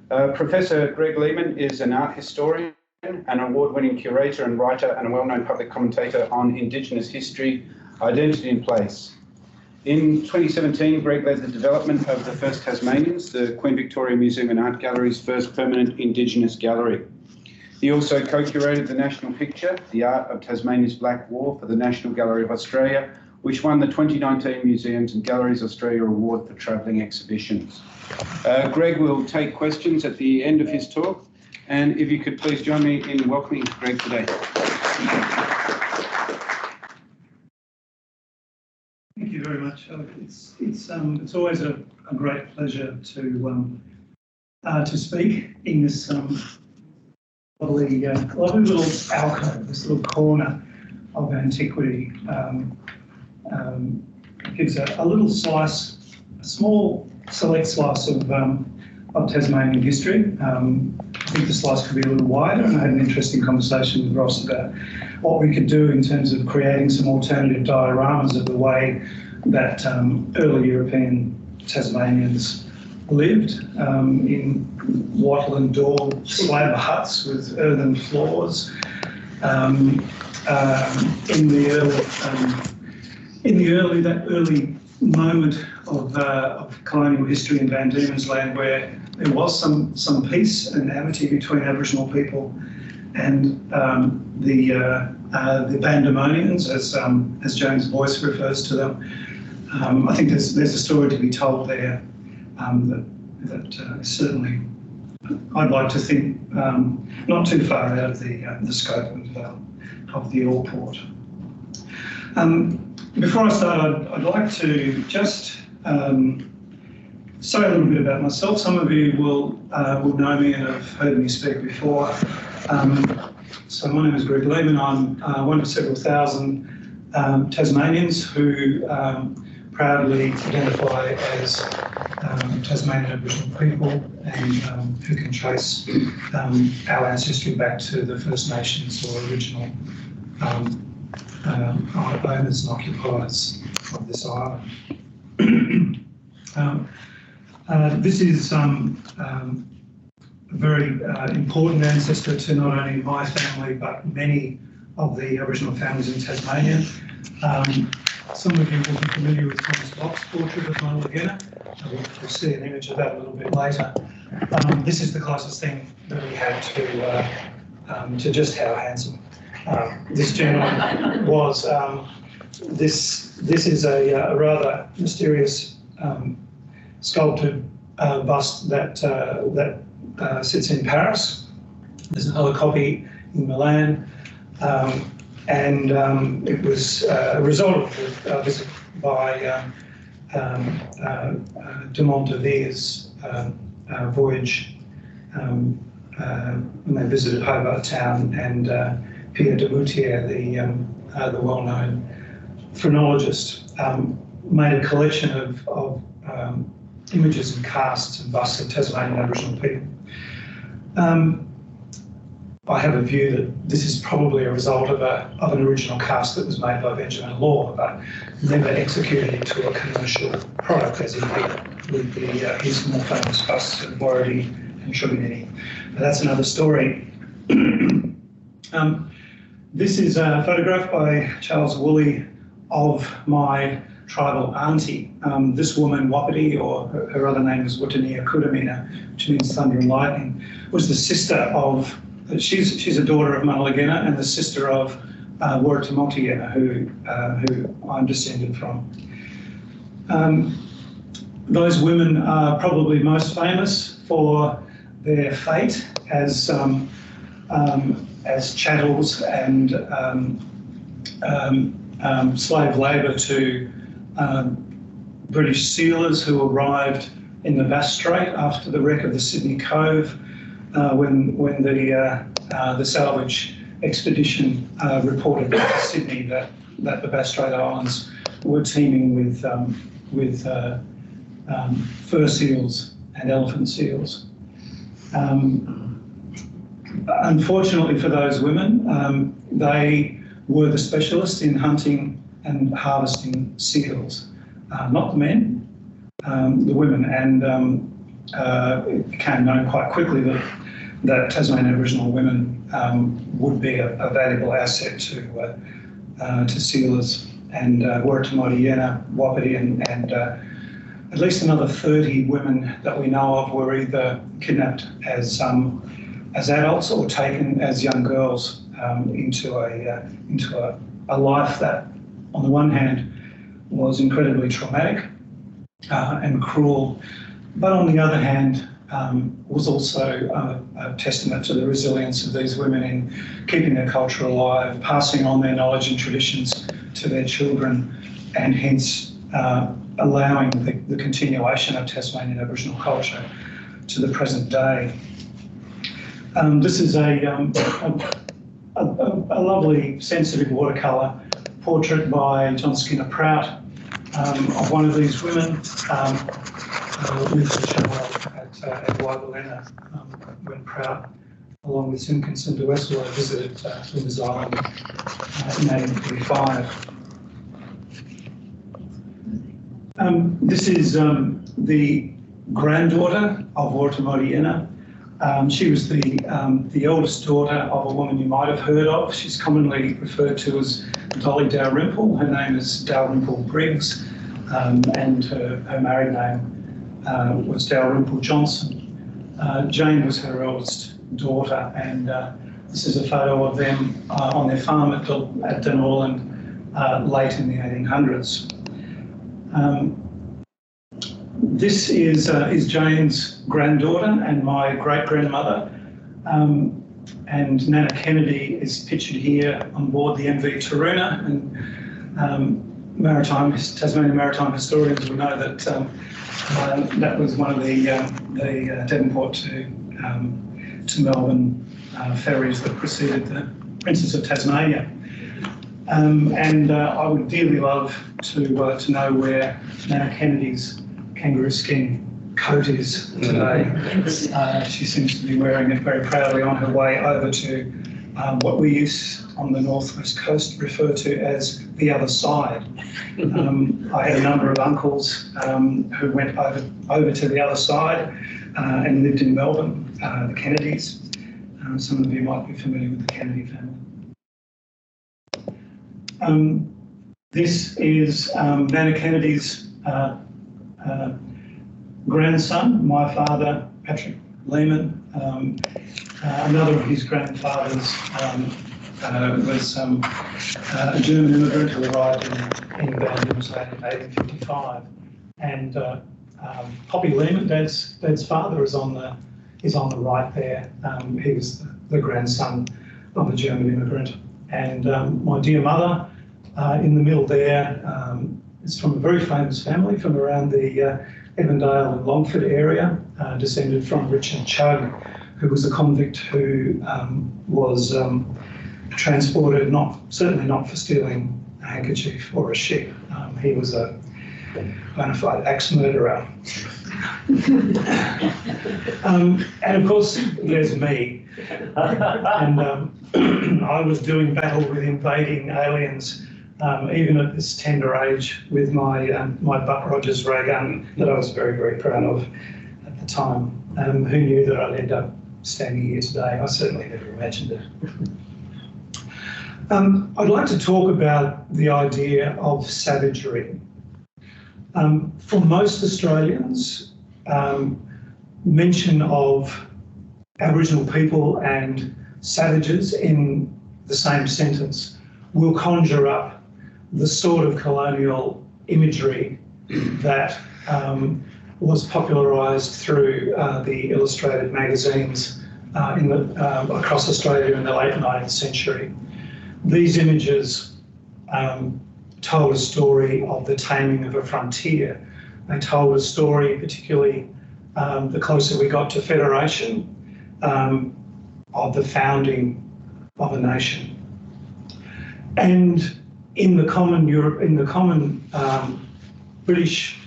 Professor Greg Lehman is an art historian, an award-winning curator and writer, and a well-known public commentator on Indigenous history, identity and place. In 2017, Greg led the development of the First Tasmanians, the Queen Victoria Museum and Art Gallery's first permanent Indigenous gallery. He also co-curated the national picture, The Art of Tasmania's Black War, for the National Gallery of Australia, which won the 2019 Museums and Galleries Australia Award for Travelling Exhibitions. Greg will take questions at the end of his talk, and if you could please join me in welcoming Greg today. Thank you very much. It's always a great pleasure to speak in this lovely little alcove, this little corner of antiquity. Gives a little slice, a small select slice of Tasmanian history. I think the slice could be a little wider, and I had an interesting conversation with Ross about what we could do in terms of creating some alternative dioramas of the way that early European Tasmanians lived in wattle and daub slab huts with earthen floors. That early moment of colonial history in Van Diemen's Land, where there was some peace and amity between Aboriginal people and the Bandemonians, as James Boyce refers to them. I think there's a story to be told there that certainly I'd like to think not too far out of the scope of the All Port. Before I start, I'd like to just say a little bit about myself. Some of you will know me and have heard me speak before. So my name is Greg Lehman. I'm one of several thousand Tasmanians who proudly identify as Tasmanian Aboriginal people and who can trace our ancestry back to the First Nations or original owners and occupiers of this island. This is a very important ancestor to not only my family but many of the Aboriginal families in Tasmania. Some of you will be familiar with Thomas Locke's portrait of Mulligena. We'll see an image of that a little bit later. This is the closest thing that we had to just how handsome this gentleman was. This is a rather mysterious sculpted bust that sits in Paris. There's another copy in Milan, and it was a result of a visit by de Montevir's voyage when they visited Hobart Town, and Pierre de Moutier, the well-known phrenologist, made a collection of images and casts and busts of Tasmanian Aboriginal people. I have a view that this is probably a result of an original cast that was made by Benjamin Law, but never executed into a commercial product, as he did with his more famous busts of Borody and Truganini. But that's another story. This is a photograph by Charles Woolley of my tribal auntie. This woman, Wapiti, or her other name is Wutania Kudamina, which means thunder and lightning, was the sister of, she's a daughter of Mulligena and the sister of Warratimultigena, who I'm descended from. Those women are probably most famous for their fate as chattels and slave labour to British sealers who arrived in the Bass Strait after the wreck of the Sydney Cove, when the salvage expedition reported back to Sydney that the Bass Strait Islands were teeming with fur seals and elephant seals. Unfortunately for those women, they were the specialists in hunting and harvesting seals, not the men, the women. And it became known quite quickly that Tasmanian Aboriginal women would be a valuable asset to sealers, and Warratamoriena, Wapiti, and at least another 30 women that we know of were either kidnapped as adults or taken as young girls into a life that, on the one hand, was incredibly traumatic and cruel, but on the other hand, was also a testament to the resilience of these women in keeping their culture alive, passing on their knowledge and traditions to their children, and hence allowing the continuation of Tasmanian Aboriginal culture to the present day. This is a lovely sensitive watercolour portrait by John Skinner Prout of one of these women with the show at Wailena when Prout, along with Simpkinson de Westwell, visited Flinders Island in 1845. This is the granddaughter of Warratamoriena. She was the eldest daughter of a woman you might have heard of. She's commonly referred to as Dolly Dalrymple. Her name is Dalrymple Briggs, and her married name was Dalrymple Johnson. Jane was her eldest daughter, and this is a photo of them on their farm at Dunorland late in the 1800s. This is Jane's granddaughter and my great-grandmother, and Nana Kennedy is pictured here on board the MV Taruna, and Tasmanian maritime historians will know that that was one of the Devonport to Melbourne ferries that preceded the Princess of Tasmania. And I would dearly love to know where Nana Kennedy's kangaroo skin coat is today. She seems to be wearing it very proudly on her way over to what we used on the northwest coast refer to as the other side. I had a number of uncles who went over to the other side and lived in Melbourne, the Kennedys. Some of you might be familiar with the Kennedy family. This is Nana Kennedy's grandson, my father, Patrick Lehman. Another of his grandfathers was a German immigrant who arrived in Van Diemen's Land in 1855. And Poppy Lehman, Dad's father, is on the right there. He was the grandson of a German immigrant. And my dear mother, in the middle there, is from a very famous family from around the Evandale and Longford area, descended from Richard Chugg, who was a convict who was transported, certainly not for stealing a handkerchief or a ship. He was a bona fide axe murderer. And of course, there's me. And I was doing battle with invading aliens, even at this tender age, with my Buck Rogers ray gun that I was very, very proud of at the time. Who knew that I'd end up standing here today? I certainly never imagined it. I'd like to talk about the idea of savagery. For most Australians, mention of Aboriginal people and savages in the same sentence will conjure up the sort of colonial imagery that was popularised through the illustrated magazines across Australia in the late 19th century. These images told a story of the taming of a frontier. They told a story, particularly the closer we got to federation, of the founding of a nation. And in the common British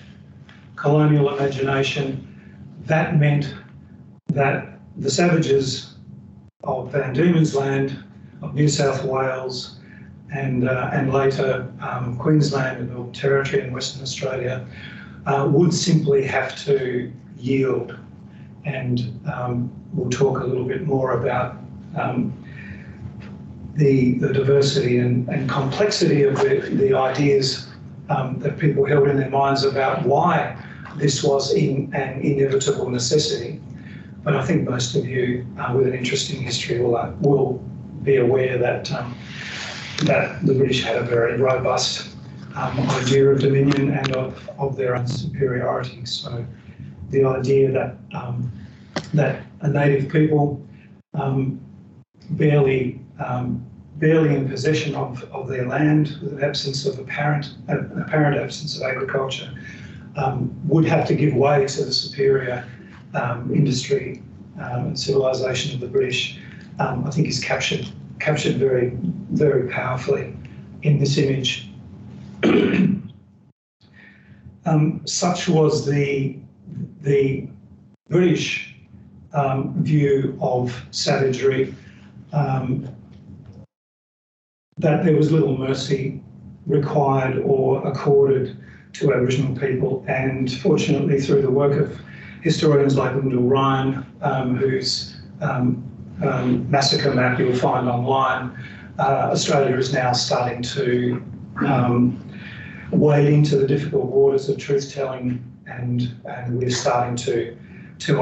colonial imagination, that meant that the savages of Van Diemen's Land, of New South Wales, and later Queensland and Territory in Western Australia would simply have to yield and we'll talk a little bit more about the diversity and complexity of the ideas that people held in their minds about why this was an inevitable necessity. But I think most of you with an interest in history will be aware that that the British had a very robust idea of dominion and of their own superiority. So the idea that that a native people barely in possession of their land, with an absence of apparent absence of agriculture, would have to give way to the superior industry and civilization of the British, I think is captured very, very powerfully in this image. Such was the British view of savagery, that there was little mercy required or accorded to Aboriginal people, and fortunately through the work of historians like Lyndall Ryan, whose massacre map you'll find online, Australia is now starting to wade into the difficult waters of truth-telling, and we're starting to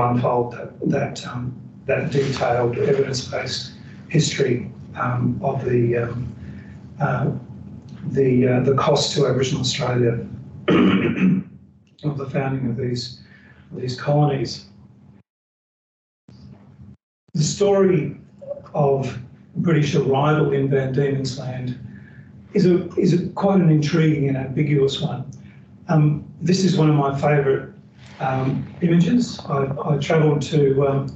unfold that detailed evidence-based history of the cost to Aboriginal Australia of the founding of these colonies. The story of British arrival in Van Diemen's Land is quite an intriguing and ambiguous one. This is one of my favourite images. I travelled to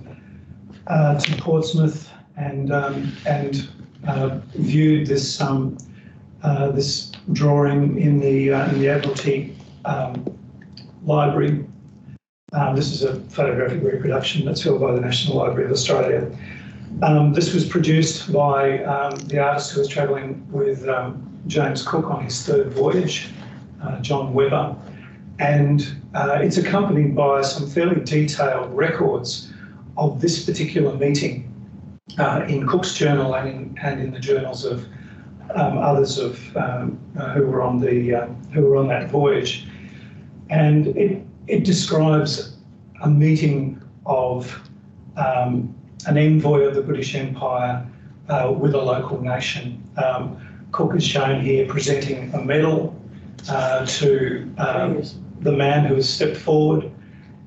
Portsmouth and viewed this this drawing in the Admiralty Library. This is a photographic reproduction that's held by the National Library of Australia. This was produced by the artist who was travelling with James Cook on his third voyage, John Webber, and it's accompanied by some fairly detailed records of this particular meeting in Cook's journal and in the journals of others of who were on that voyage, and it describes a meeting of an envoy of the British Empire with a local nation. Cook is shown here presenting a medal to the man who has stepped forward.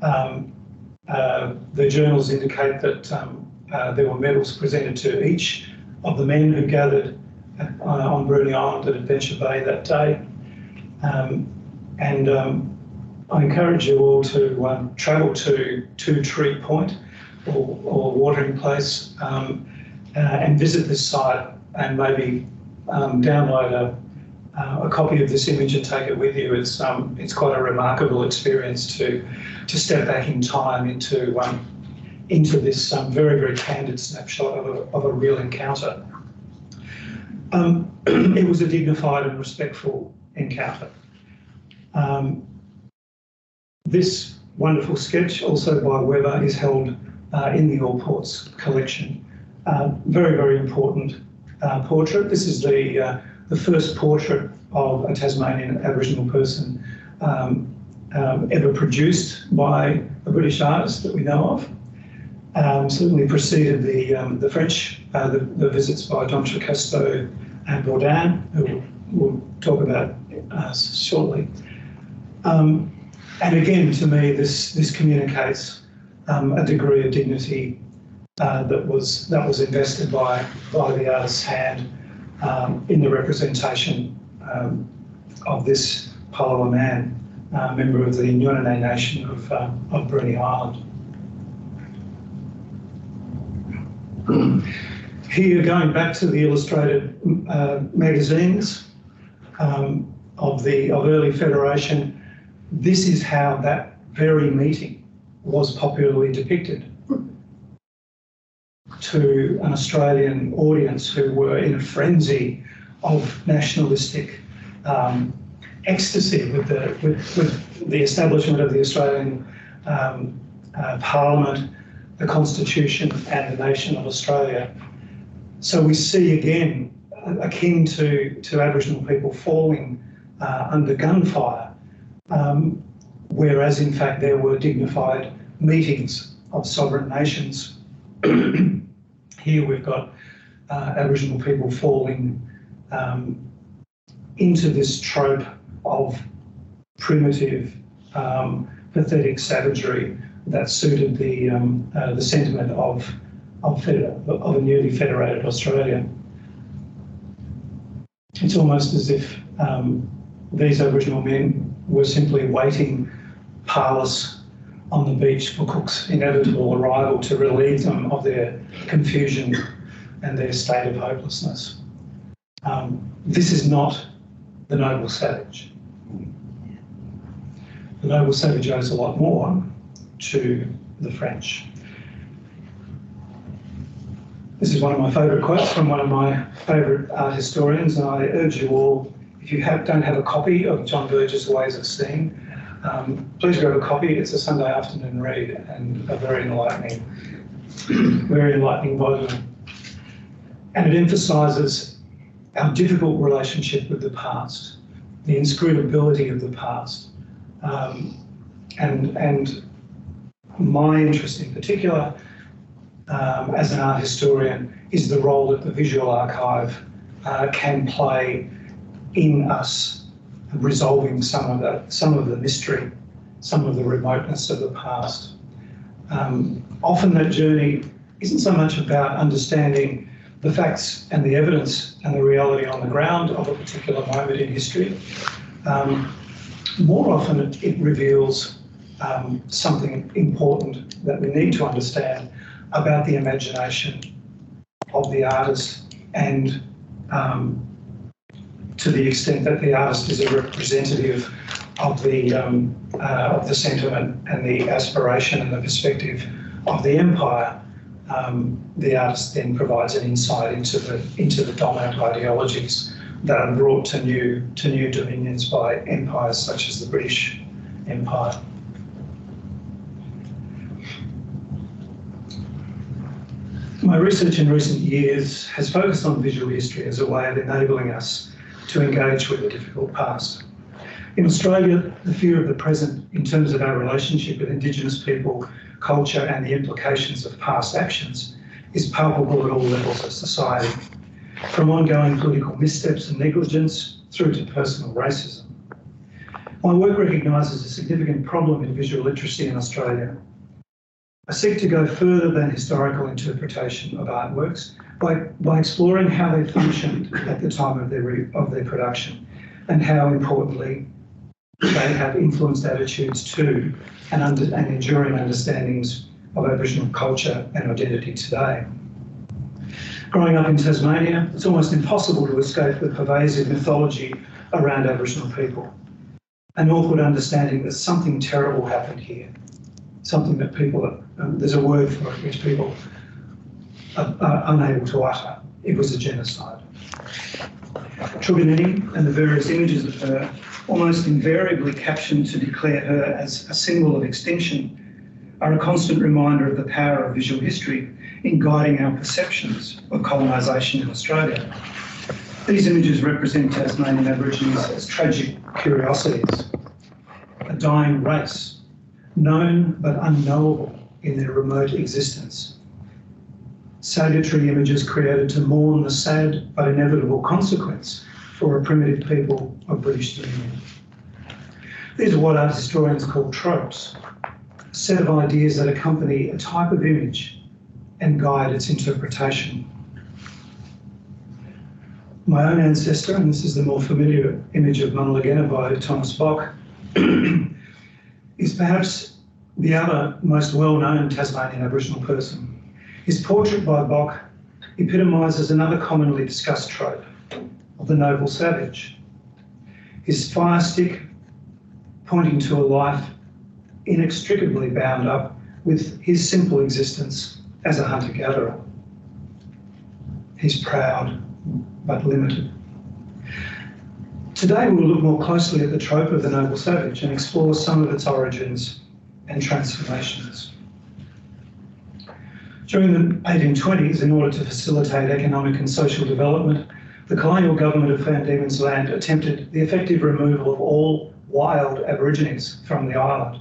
The journals indicate that there were medals presented to each of the men who gathered on Bruny Island at Adventure Bay that day. I encourage you all to travel to Tree Point or Watering Place and visit this site, and maybe download a copy of this image and take it with you. It's quite a remarkable experience to step back in time into this very, very candid snapshot of a real encounter. It was a dignified and respectful encounter. This wonderful sketch, also by Webber, is held in the All Ports collection. Very, very important portrait. This is the first portrait of a Tasmanian Aboriginal person ever produced by a British artist that we know of. Certainly preceded the French, the visits by D'Entrecasteaux and Bourdin, who we'll talk about shortly. And again, to me, this communicates a degree of dignity that was invested by the artist's hand in the representation of this Palawa man, member of the Nyunane nation of Bruny Island. Here, going back to the illustrated magazines of early Federation, this is how that very meeting was popularly depicted to an Australian audience who were in a frenzy of nationalistic ecstasy with the establishment of the Australian Parliament, the Constitution and the nation of Australia. So we see again, akin to Aboriginal people falling under gunfire, whereas in fact there were dignified meetings of sovereign nations. Here we've got Aboriginal people falling into this trope of primitive, pathetic savagery that suited the sentiment of a newly federated Australia. It's almost as if these Aboriginal men were simply waiting parlous on the beach for Cook's inevitable arrival to relieve them of their confusion and their state of hopelessness. This is not the noble savage. The noble savage owes a lot more to the French. This is one of my favourite quotes from one of my favourite art historians, and I urge you all, if you don't have a copy of John Burge's Ways of Seeing, please grab a copy. It's a Sunday afternoon read and a very enlightening volume. And it emphasises our difficult relationship with the past, the inscrutability of the past, and my interest in particular as an art historian is the role that the visual archive can play in us resolving some of the mystery, some of the remoteness of the past. Often that journey isn't so much about understanding the facts and the evidence and the reality on the ground of a particular moment in history. More often it reveals something important that we need to understand about the imagination of the artist, and to the extent that the artist is a representative of the sentiment and the aspiration and the perspective of the empire, the artist then provides an insight into the dominant ideologies that are brought to new dominions by empires such as the British Empire. My research in recent years has focused on visual history as a way of enabling us to engage with the difficult past. In Australia, the fear of the present in terms of our relationship with Indigenous people, culture and the implications of past actions is palpable at all levels of society, from ongoing political missteps and negligence through to personal racism. My work recognises a significant problem in visual literacy in Australia. I seek to go further than historical interpretation of artworks by exploring how they functioned at the time of their production, and how importantly they have influenced attitudes to and enduring understandings of Aboriginal culture and identity today. Growing up in Tasmania, it's almost impossible to escape the pervasive mythology around Aboriginal people, an awkward understanding that something terrible happened here, something that people, there's a word for it which people are unable to utter. It was a genocide. Truganini and the various images of her, almost invariably captioned to declare her as a symbol of extinction, are a constant reminder of the power of visual history in guiding our perceptions of colonisation in Australia. These images represent Tasmanian Aborigines as tragic curiosities, a dying race, known but unknowable in their remote existence. Salutary images created to mourn the sad but inevitable consequence for a primitive people of British Dominion. These are what art historians call tropes, a set of ideas that accompany a type of image and guide its interpretation. My own ancestor, and this is the more familiar image of Munlagena by Thomas Bock, is perhaps the other most well-known Tasmanian Aboriginal person. His portrait by Bock epitomises another commonly discussed trope of the noble savage. His fire stick pointing to a life inextricably bound up with his simple existence as a hunter-gatherer. He's proud but limited. Today we'll look more closely at the trope of the noble savage and explore some of its origins and transformations. During the 1820s, in order to facilitate economic and social development, the colonial government of Van Diemen's Land attempted the effective removal of all wild Aborigines from the island.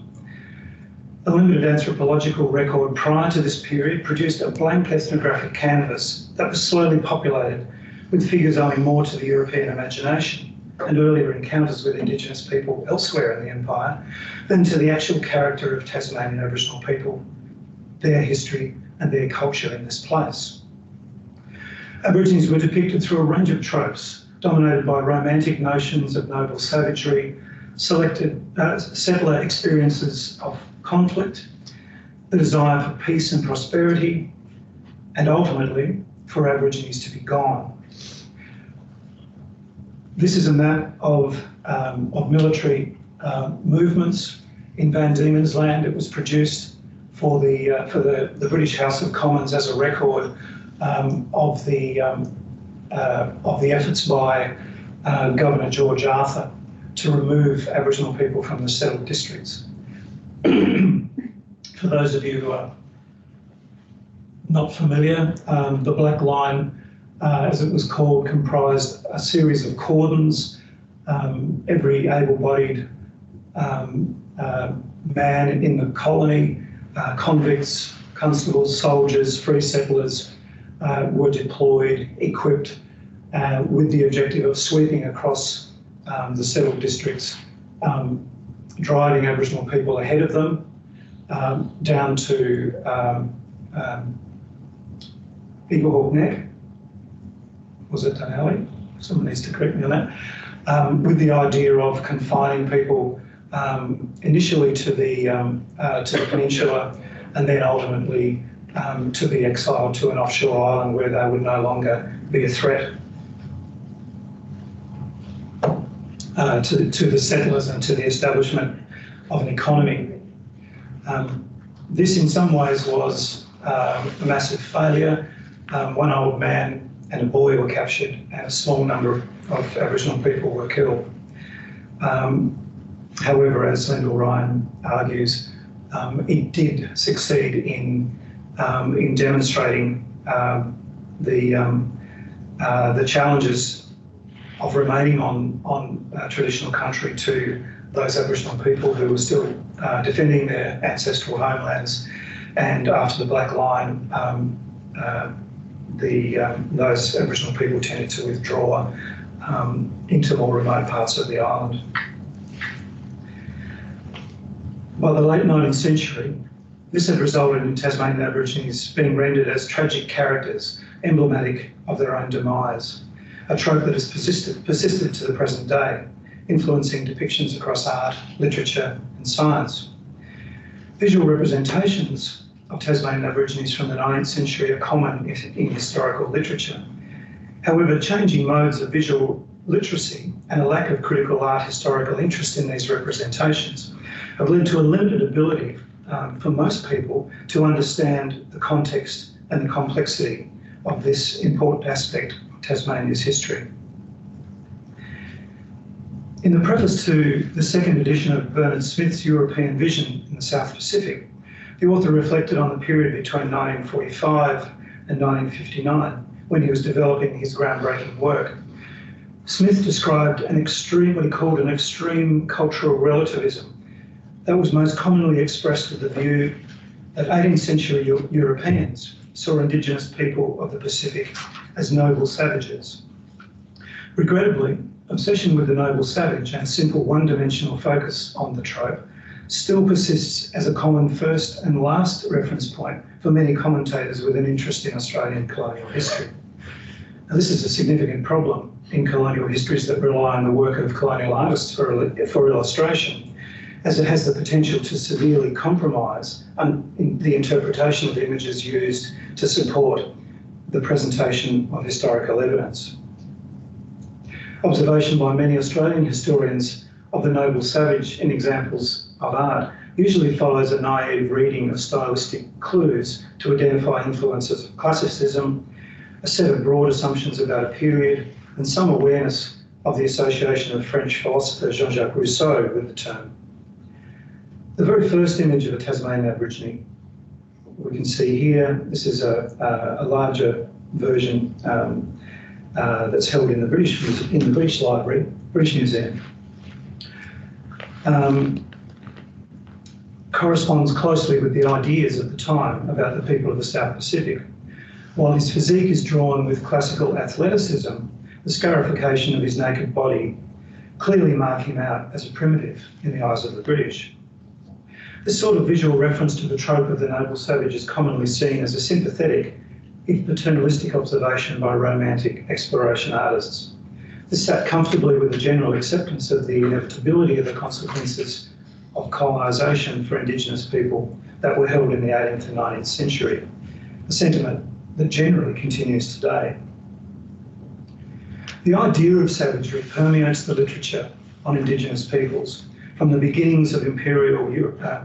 A limited anthropological record prior to this period produced a blank ethnographic canvas that was slowly populated with figures owing more to the European imagination and earlier encounters with Indigenous people elsewhere in the empire than to the actual character of Tasmanian Aboriginal people, their history and their culture in this place. Aborigines were depicted through a range of tropes dominated by romantic notions of noble savagery, settler experiences of conflict, the desire for peace and prosperity, and ultimately for Aborigines to be gone. This is a map of military movements in Van Diemen's Land. It was produced for the British House of Commons as a record of the efforts by Governor George Arthur to remove Aboriginal people from the settled districts. For those of you who are not familiar, the black line, as it was called, comprised a series of cordons. Every able-bodied man in the colony, convicts, constables, soldiers, free settlers, were deployed, equipped, with the objective of sweeping across the settled districts, driving Aboriginal people ahead of them down to Eagle Hawk Neck. Was it Dunalley? Someone needs to correct me on that. With the idea of confining people initially to the peninsula, and then ultimately to be exiled to an offshore island where they would no longer be a threat to the settlers and to the establishment of an economy. This in some ways was a massive failure. One old man and a boy were captured and a small number of Aboriginal people were killed. However, as Lyndall Ryan argues, it did succeed in demonstrating the challenges of remaining on traditional country to those Aboriginal people who were still defending their ancestral homelands. And after the Black Line, those Aboriginal people tended to withdraw into more remote parts of the island. By the late 19th century, this had resulted in Tasmanian Aborigines being rendered as tragic characters, emblematic of their own demise, a trope that has persisted to the present day, influencing depictions across art, literature and science. Visual representations of Tasmanian Aborigines from the 19th century are common in historical literature. However, changing modes of visual literacy and a lack of critical art historical interest in these representations have led to a limited ability for most people to understand the context and the complexity of this important aspect of Tasmania's history. In the preface to the second edition of Bernard Smith's European Vision in the South Pacific, the author reflected on the period between 1945 and 1959, when he was developing his groundbreaking work. Smith described what he called an extreme cultural relativism that was most commonly expressed with the view that 18th century Europeans saw Indigenous people of the Pacific as noble savages. Regrettably, obsession with the noble savage and simple one-dimensional focus on the trope still persists as a common first and last reference point for many commentators with an interest in Australian colonial history. Now, this is a significant problem in colonial histories that rely on the work of colonial artists for illustration, as it has the potential to severely compromise the interpretation of images used to support the presentation of historical evidence. Observation by many Australian historians of the noble savage in examples of art usually follows a naive reading of stylistic clues to identify influences of classicism, a set of broad assumptions about a period, and some awareness of the association of French philosopher Jean-Jacques Rousseau with the term. The very first image of a Tasmanian Aborigine we can see here, this is a larger version that's held in the British Library, British Museum. Corresponds closely with the ideas at the time about the people of the South Pacific. While his physique is drawn with classical athleticism, the scarification of his naked body clearly mark him out as a primitive in the eyes of the British. This sort of visual reference to the trope of the noble savage is commonly seen as a sympathetic, if paternalistic, observation by romantic exploration artists. This sat comfortably with the general acceptance of the inevitability of the consequences of colonisation for Indigenous people that were held in the 18th and 19th century, a sentiment that generally continues today. The idea of savagery permeates the literature on Indigenous peoples, from the beginnings of imperial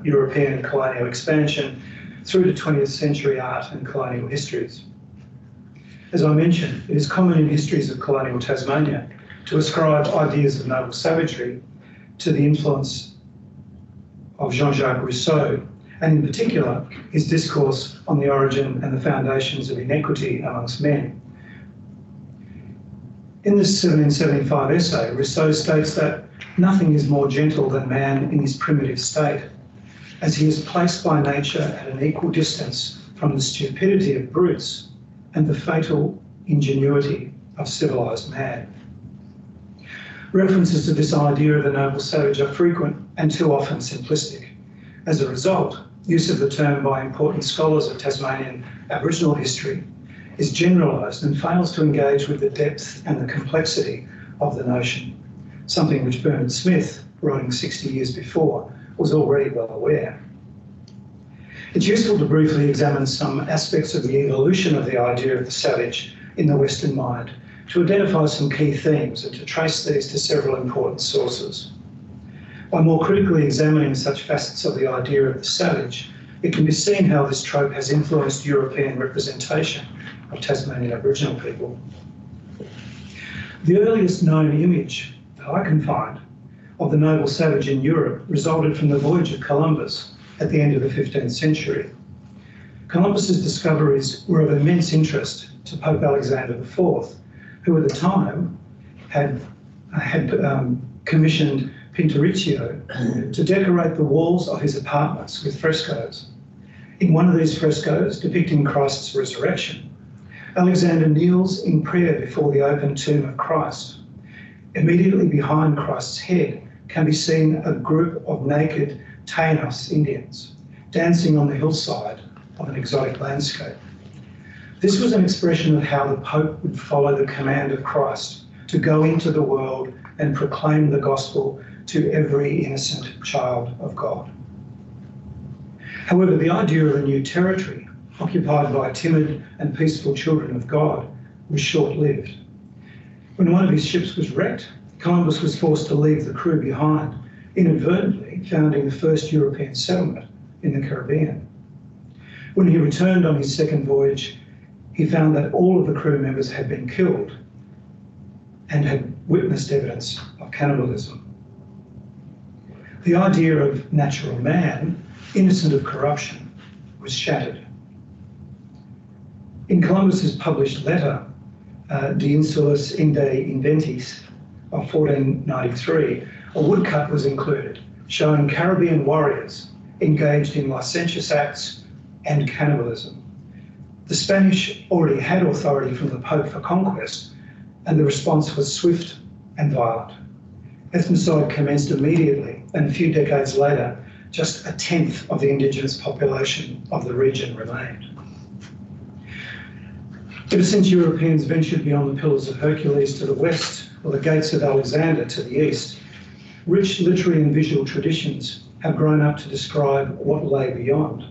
European colonial expansion through to 20th century art and colonial histories. As I mentioned, it is common in histories of colonial Tasmania to ascribe ideas of noble savagery to the influence of Jean-Jacques Rousseau, and in particular, his discourse on the origin and the foundations of inequity amongst men. In this 1775 essay, Rousseau states that nothing is more gentle than man in his primitive state, as he is placed by nature at an equal distance from the stupidity of brutes and the fatal ingenuity of civilised man. References to this idea of the noble savage are frequent and too often simplistic. As a result, use of the term by important scholars of Tasmanian Aboriginal history is generalised and fails to engage with the depth and the complexity of the notion, something which Bernard Smith, writing 60 years before, was already well aware. It's useful to briefly examine some aspects of the evolution of the idea of the savage in the Western mind, to identify some key themes and to trace these to several important sources. By more critically examining such facets of the idea of the savage, it can be seen how this trope has influenced European representation of Tasmanian Aboriginal people. The earliest known image that I can find of the noble savage in Europe resulted from the voyage of Columbus at the end of the 15th century. Columbus's discoveries were of immense interest to Pope Alexander IV, who at the time had commissioned Pinturicchio to decorate the walls of his apartments with frescoes. In one of these frescoes, depicting Christ's resurrection, Alexander kneels in prayer before the open tomb of Christ. Immediately behind Christ's head can be seen a group of naked Taínos Indians dancing on the hillside of an exotic landscape. This was an expression of how the Pope would follow the command of Christ to go into the world and proclaim the gospel to every innocent child of God. However, the idea of a new territory occupied by timid and peaceful children of God was short-lived. When one of his ships was wrecked, Columbus was forced to leave the crew behind, inadvertently founding the first European settlement in the Caribbean. When he returned on his second voyage, he found that all of the crew members had been killed and had witnessed evidence of cannibalism. The idea of natural man, innocent of corruption, was shattered. In Columbus's published letter, De Insulis Inde Inventis of 1493, a woodcut was included showing Caribbean warriors engaged in licentious acts and cannibalism. The Spanish already had authority from the Pope for conquest, and the response was swift and violent. Ethnocide commenced immediately, and a few decades later, just a tenth of the Indigenous population of the region remained. Ever since Europeans ventured beyond the Pillars of Hercules to the west, or the Gates of Alexander to the east, rich literary and visual traditions have grown up to describe what lay beyond.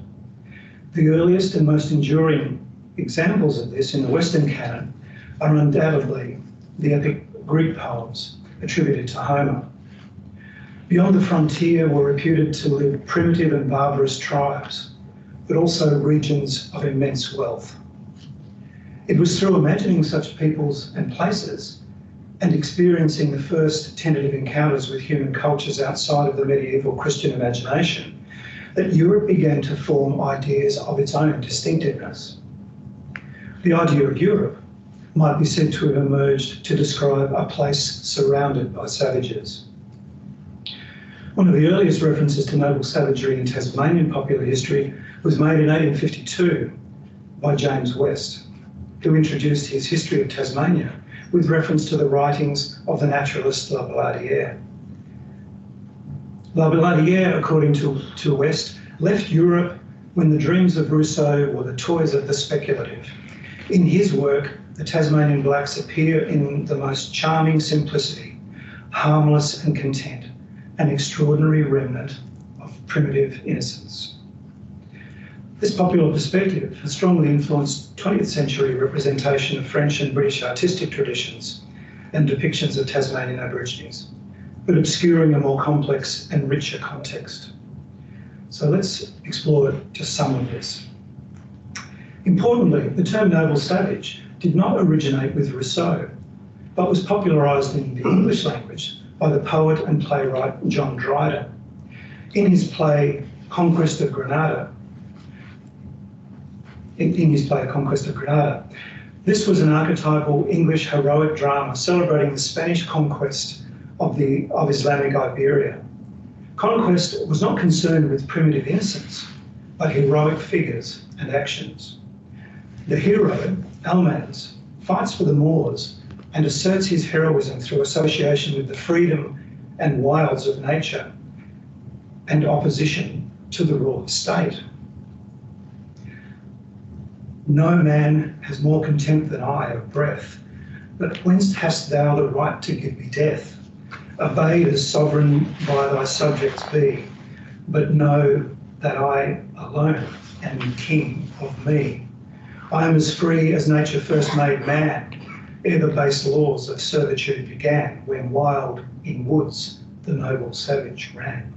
The earliest and most enduring examples of this in the Western canon are undoubtedly the epic Greek poems attributed to Homer. Beyond the frontier were reputed to live primitive and barbarous tribes, but also regions of immense wealth. It was through imagining such peoples and places and experiencing the first tentative encounters with human cultures outside of the medieval Christian imagination that Europe began to form ideas of its own distinctiveness. The idea of Europe might be said to have emerged to describe a place surrounded by savages. One of the earliest references to noble savagery in Tasmanian popular history was made in 1852 by James West, who introduced his History of Tasmania with reference to the writings of the naturalist La Billardière. La Billardière, according to West, left Europe when the dreams of Rousseau were the toys of the speculative. In his work, the Tasmanian blacks appear in the most charming simplicity, harmless and content, an extraordinary remnant of primitive innocence. This popular perspective has strongly influenced 20th century representation of French and British artistic traditions and depictions of Tasmanian Aborigines, but obscuring a more complex and richer context. So let's explore just some of this. Importantly, the term noble savage did not originate with Rousseau, but was popularised in the English language by the poet and playwright John Dryden. In his play Conquest of Granada, this was an archetypal English heroic drama celebrating the Spanish conquest of Islamic Iberia. Conquest was not concerned with primitive innocence, but heroic figures and actions. The hero, Almanz, fights for the Moors and asserts his heroism through association with the freedom and wilds of nature and opposition to the raw state. No man has more contempt than I of breath, but whence hast thou the right to give me death? Obeyed as sovereign by thy subjects be, but know that I alone am king of me. I am as free as nature first made man, ere the base laws of servitude began, when wild in woods the noble savage ran.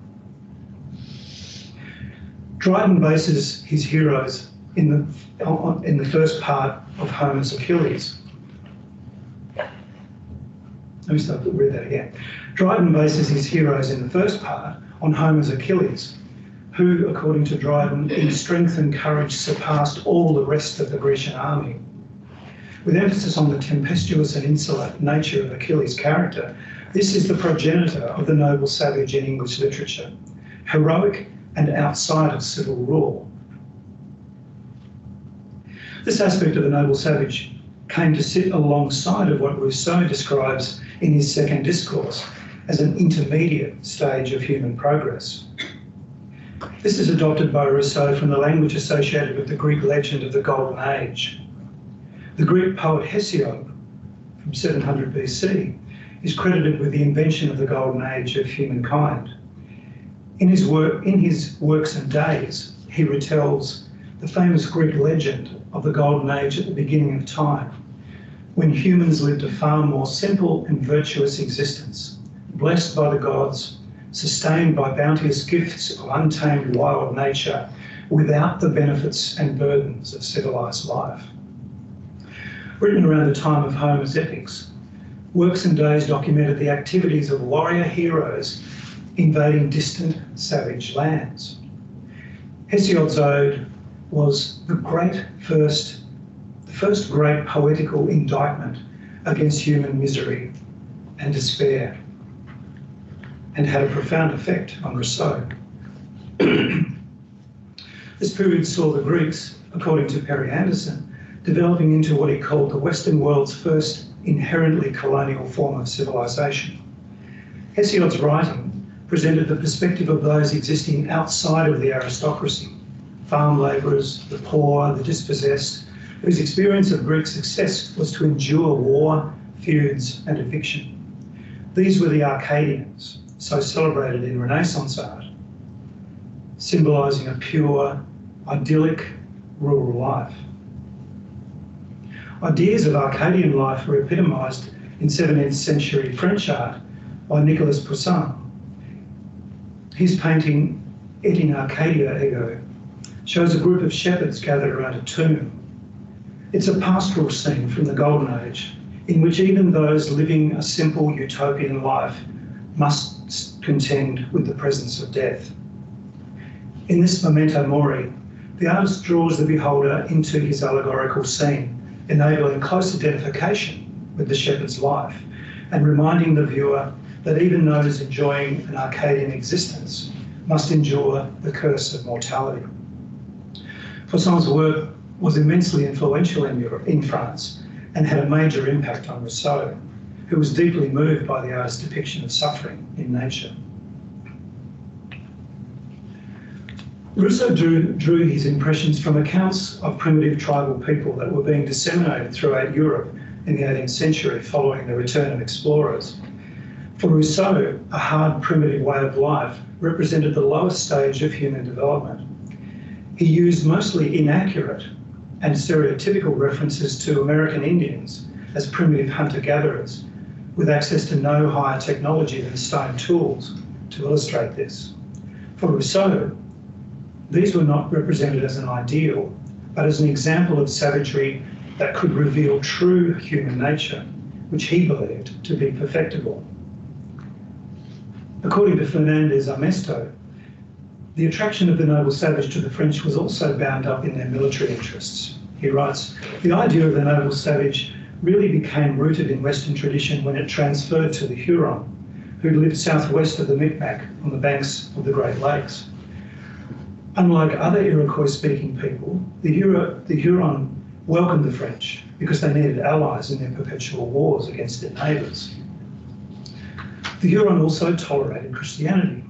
Dryden bases his heroes in the first part of Homer's Achilles. Let me read that again. Dryden bases his heroes in the first part on Homer's Achilles, who, according to Dryden, in strength and courage surpassed all the rest of the Grecian army. With emphasis on the tempestuous and insular nature of Achilles' character, this is the progenitor of the noble savage in English literature, heroic and outside of civil rule. This aspect of the noble savage came to sit alongside of what Rousseau describes in his second discourse as an intermediate stage of human progress. This is adopted by Rousseau from the language associated with the Greek legend of the Golden Age. The Greek poet Hesiod, from 700 BC, is credited with the invention of the Golden Age of humankind. In his Works and Days, he retells the famous Greek legend of the Golden Age at the beginning of time, when humans lived a far more simple and virtuous existence, blessed by the gods, sustained by bounteous gifts of untamed wild nature, without the benefits and burdens of civilised life. Written around the time of Homer's epics, Works and Days documented the activities of warrior heroes invading distant savage lands. Hesiod's ode was the first great poetical indictment against human misery and despair, and had a profound effect on Rousseau. This period saw the Greeks, according to Perry Anderson, developing into what he called the Western world's first inherently colonial form of civilization. Hesiod's writing presented the perspective of those existing outside of the aristocracy, farm labourers, the poor, the dispossessed, whose experience of Greek success was to endure war, feuds and eviction. These were the Arcadians, so celebrated in Renaissance art, symbolising a pure, idyllic rural life. Ideas of Arcadian life were epitomised in 17th century French art by Nicolas Poussin. His painting, Et in Arcadia Ego, shows a group of shepherds gathered around a tomb. It's a pastoral scene from the Golden Age, in which even those living a simple utopian life must contend with the presence of death. In this memento mori, the artist draws the beholder into his allegorical scene, enabling close identification with the shepherd's life and reminding the viewer that even those enjoying an Arcadian existence must endure the curse of mortality. Poussin's work was immensely influential in France and had a major impact on Rousseau, who was deeply moved by the artist's depiction of suffering in nature. Rousseau drew his impressions from accounts of primitive tribal people that were being disseminated throughout Europe in the 18th century following the return of explorers. For Rousseau, a hard, primitive way of life represented the lowest stage of human development. He used mostly inaccurate and stereotypical references to American Indians as primitive hunter-gatherers, with access to no higher technology than stone tools to illustrate this. For Rousseau, these were not represented as an ideal, but as an example of savagery that could reveal true human nature, which he believed to be perfectible. According to Fernandez Armesto, the attraction of the noble savage to the French was also bound up in their military interests. He writes, "The idea of the noble savage really became rooted in Western tradition when it transferred to the Huron, who lived southwest of the Micmac on the banks of the Great Lakes. Unlike other Iroquois-speaking people, the Huron welcomed the French because they needed allies in their perpetual wars against their neighbours. The Huron also tolerated Christianity.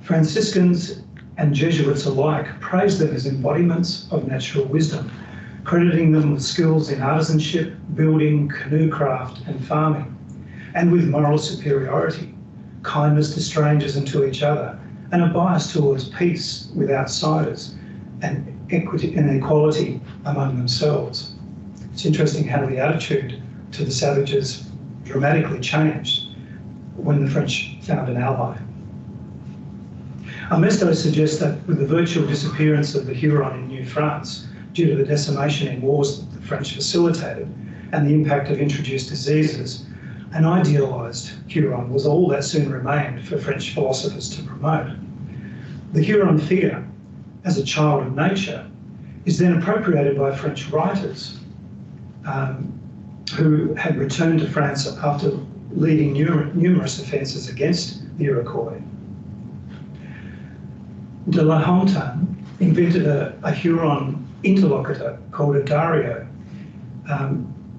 Franciscans and Jesuits alike praised them as embodiments of natural wisdom, crediting them with skills in artisanship, building, canoe craft and farming, and with moral superiority, kindness to strangers and to each other, and a bias towards peace with outsiders and equity and equality among themselves." It's interesting how the attitude to the savages dramatically changed when the French found an ally. Armesto suggests that with the virtual disappearance of the Huron in New France due to the decimation in wars that the French facilitated and the impact of introduced diseases, an idealised Huron was all that soon remained for French philosophers to promote. The Huron figure, as a child of nature, is then appropriated by French writers who had returned to France after leading numerous offences against the Iroquois. De la Hontan invented a Huron interlocutor called a Dario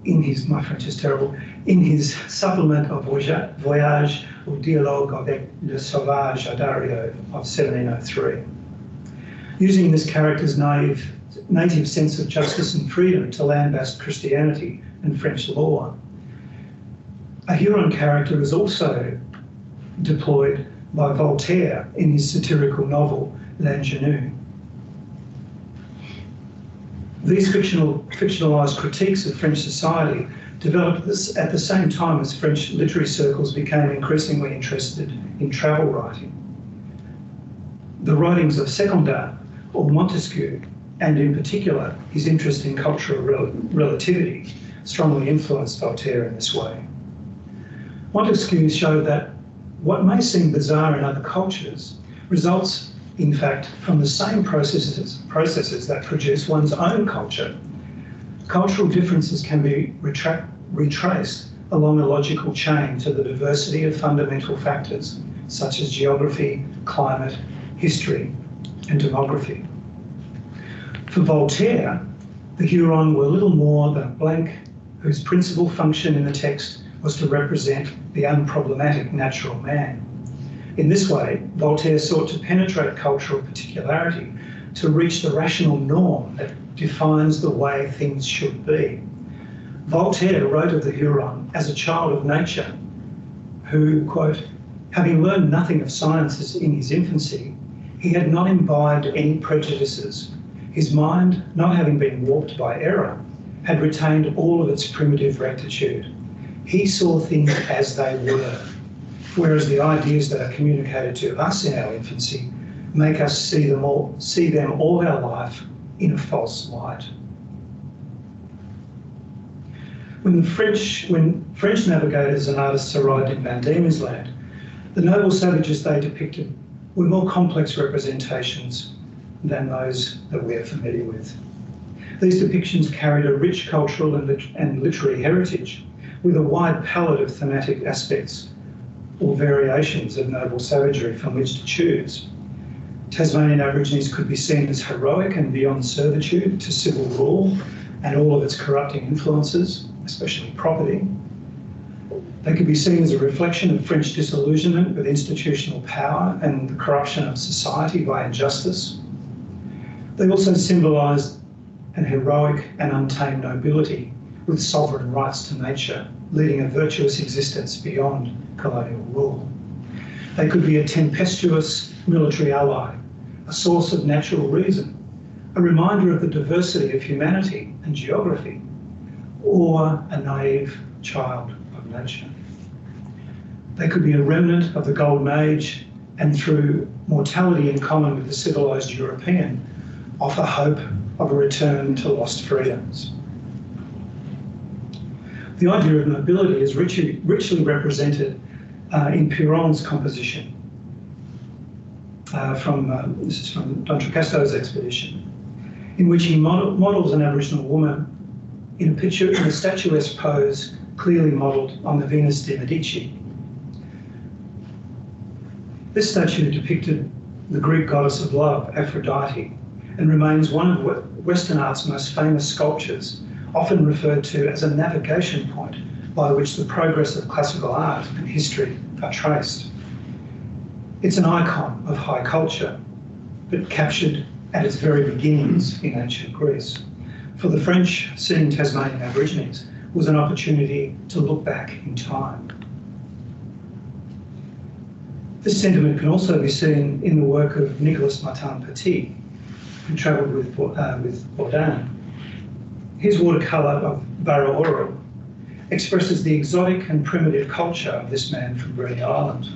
in his, my French is terrible, in his supplement of Voyage au dialogue avec le sauvage a Dario of 1703. Using this character's native sense of justice and freedom to lambast Christianity and French law. A Huron character is also deployed by Voltaire in his satirical novel L'Ingénu. These fictionalised critiques of French society developed at the same time as French literary circles became increasingly interested in travel writing. The writings of Secondat or Montesquieu, and in particular his interest in cultural relativity, strongly influenced Voltaire in this way. Montesquieu showed that what may seem bizarre in other cultures results, in fact, from the same processes that produce one's own culture. Cultural differences can be retraced along a logical chain to the diversity of fundamental factors such as geography, climate, history, and demography. For Voltaire, the Huron were little more than a blank whose principal function in the text was to represent the unproblematic natural man. In this way, Voltaire sought to penetrate cultural particularity to reach the rational norm that defines the way things should be. Voltaire wrote of the Huron as a child of nature who, quote, having learned nothing of sciences in his infancy, he had not imbibed any prejudices. His mind, not having been warped by error, had retained all of its primitive rectitude. He saw things as they were, whereas the ideas that are communicated to us in our infancy make us see them all our life in a false light. When French navigators and artists arrived in Van Diemen's Land, the noble savages they depicted were more complex representations than those that we're familiar with. These depictions carried a rich cultural and literary heritage with a wide palette of thematic aspects or variations of noble savagery from which to choose. Tasmanian Aborigines could be seen as heroic and beyond servitude to civil rule and all of its corrupting influences, especially property. They could be seen as a reflection of French disillusionment with institutional power and the corruption of society by injustice. They also symbolised an heroic and untamed nobility with sovereign rights to nature, leading a virtuous existence beyond colonial rule. They could be a tempestuous military ally, a source of natural reason, a reminder of the diversity of humanity and geography, or a naive child of nature. They could be a remnant of the Golden Age and through mortality in common with the civilised European, offer hope of a return to lost freedoms. The idea of nobility is richly represented in Piron's composition. This is from D'Entrecasteaux's expedition, in which he models an Aboriginal woman in a picture in a statuesque pose clearly modelled on the Venus de Medici. This statue depicted the Greek goddess of love, Aphrodite, and remains one of Western art's most famous sculptures, often referred to as a navigation point by which the progress of classical art and history are traced. It's an icon of high culture, but captured at its very beginnings in ancient Greece. For the French, seeing Tasmanian Aborigines was an opportunity to look back in time. This sentiment can also be seen in the work of Nicolas Martin Petit, who travelled with Bourdain. His watercolour of Barrooro expresses the exotic and primitive culture of this man from Bruny Island,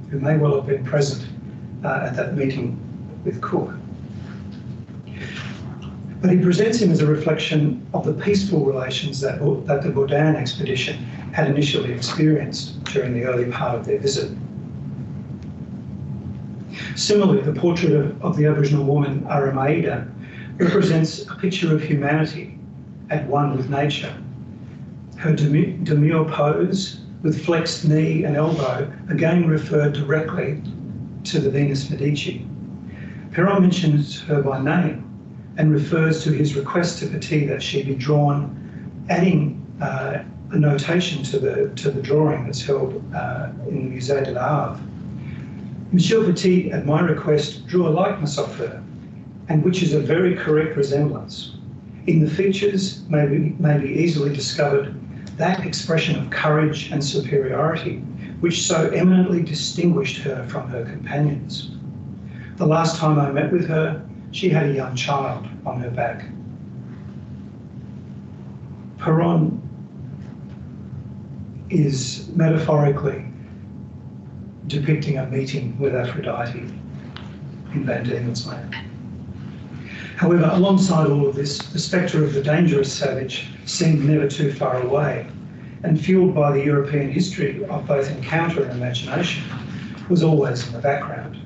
who may well have been present at that meeting with Cook. But he presents him as a reflection of the peaceful relations that the Bourdain expedition had initially experienced during the early part of their visit. Similarly, the portrait of the Aboriginal woman Aramaida represents a picture of humanity at one with nature. Her demure pose with flexed knee and elbow again referred directly to the Venus Medici. Piron mentions her by name and refers to his request to Petit that she be drawn, adding a notation to the drawing that's held in the Musée de l'Art. Monsieur Petit, at my request, drew a likeness of her, and which is a very correct resemblance. In the features may be easily discovered that expression of courage and superiority which so eminently distinguished her from her companions. The last time I met with her, she had a young child on her back. Piron is metaphorically depicting a meeting with Aphrodite in Van Diemen's Land. However, alongside all of this, the spectre of the dangerous savage seemed never too far away, and fueled by the European history of both encounter and imagination, was always in the background.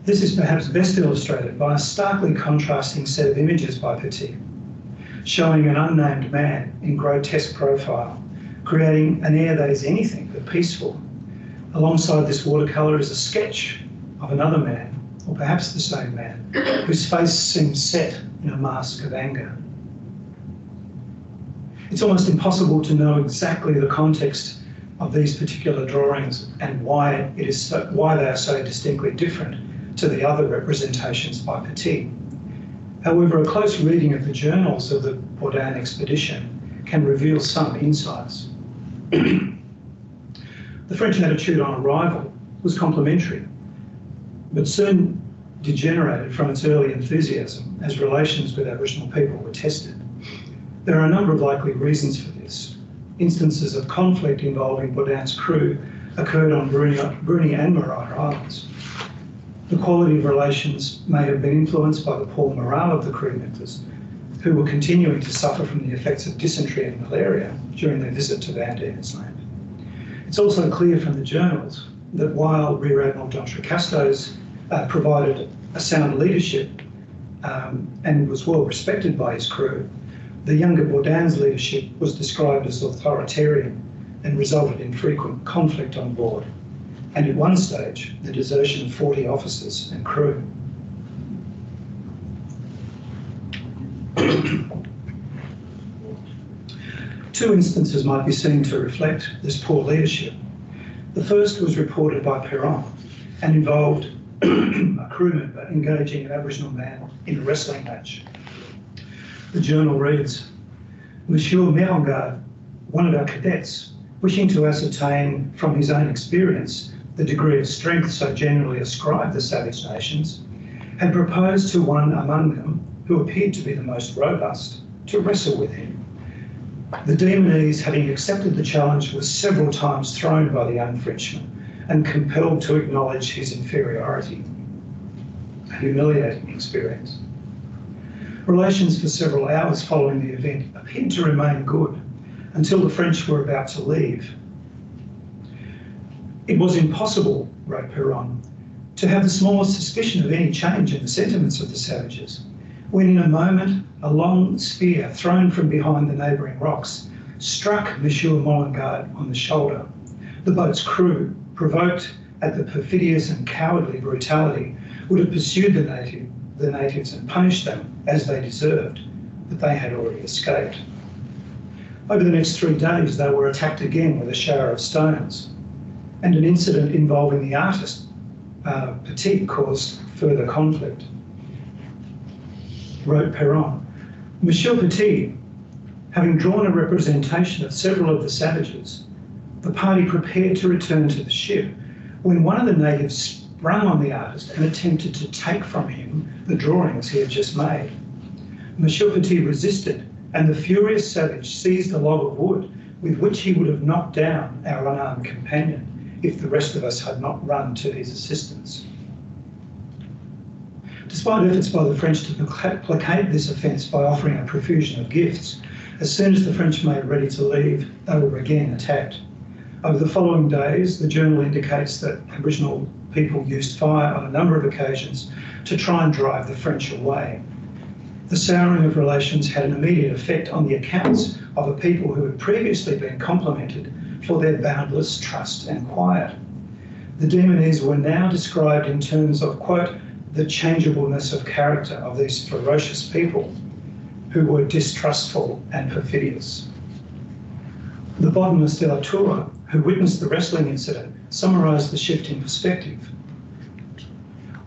This is perhaps best illustrated by a starkly contrasting set of images by Petit, showing an unnamed man in grotesque profile, creating an air that is anything but peaceful. Alongside this watercolour is a sketch of another man, or perhaps the same man, whose face seems set in a mask of anger. It's almost impossible to know exactly the context of these particular drawings and why they are so distinctly different to the other representations by Petit. However, a close reading of the journals of the Bourdain expedition can reveal some insights. The French attitude on arrival was complimentary, but soon degenerated from its early enthusiasm as relations with Aboriginal people were tested. There are a number of likely reasons for this. Instances of conflict involving Bourdain's crew occurred on Bruny and Maria Islands. The quality of relations may have been influenced by the poor morale of the crew members, who were continuing to suffer from the effects of dysentery and malaria during their visit to Van Diemen's Land. It's also clear from the journals that while Rear Admiral D'Entrecasteaux provided a sound leadership and was well respected by his crew, the younger Bourdin's leadership was described as authoritarian and resulted in frequent conflict on board, and at one stage, the desertion of 40 officers and crew. Two instances might be seen to reflect this poor leadership. The first was reported by Perron and involved a crew member engaging an Aboriginal man in a wrestling match. The journal reads, Monsieur Mirangard, one of our cadets, wishing to ascertain from his own experience the degree of strength so generally ascribed to savage nations, had proposed to one among them, who appeared to be the most robust, to wrestle with him. The Diemenese, having accepted the challenge, was several times thrown by the young Frenchman and compelled to acknowledge his inferiority. A humiliating experience. Relations for several hours following the event appeared to remain good until the French were about to leave. It was impossible, wrote Perron, to have the smallest suspicion of any change in the sentiments of the savages, when in a moment a long spear thrown from behind the neighbouring rocks struck Monsieur Mollingard on the shoulder. The boat's crew, provoked at the perfidious and cowardly brutality, would have pursued the natives and punished them as they deserved, but they had already escaped. Over the next 3 days, they were attacked again with a shower of stones, and an incident involving the artist, Petit, caused further conflict. Wrote Perron, Monsieur Petit, having drawn a representation of several of the savages, the party prepared to return to the ship when one of the natives sprung on the artist and attempted to take from him the drawings he had just made. Monsieur Petit resisted, and the furious savage seized a log of wood with which he would have knocked down our unarmed companion if the rest of us had not run to his assistance. Despite efforts by the French to placate this offence by offering a profusion of gifts, as soon as the French made ready to leave, they were again attacked. Over the following days, the journal indicates that Aboriginal people used fire on a number of occasions to try and drive the French away. The souring of relations had an immediate effect on the accounts of a people who had previously been complimented for their boundless trust and quiet. The Diemenese were now described in terms of, quote, the changeableness of character of these ferocious people who were distrustful and perfidious. The botanist de la Tour, who witnessed the wrestling incident, summarised the shift in perspective.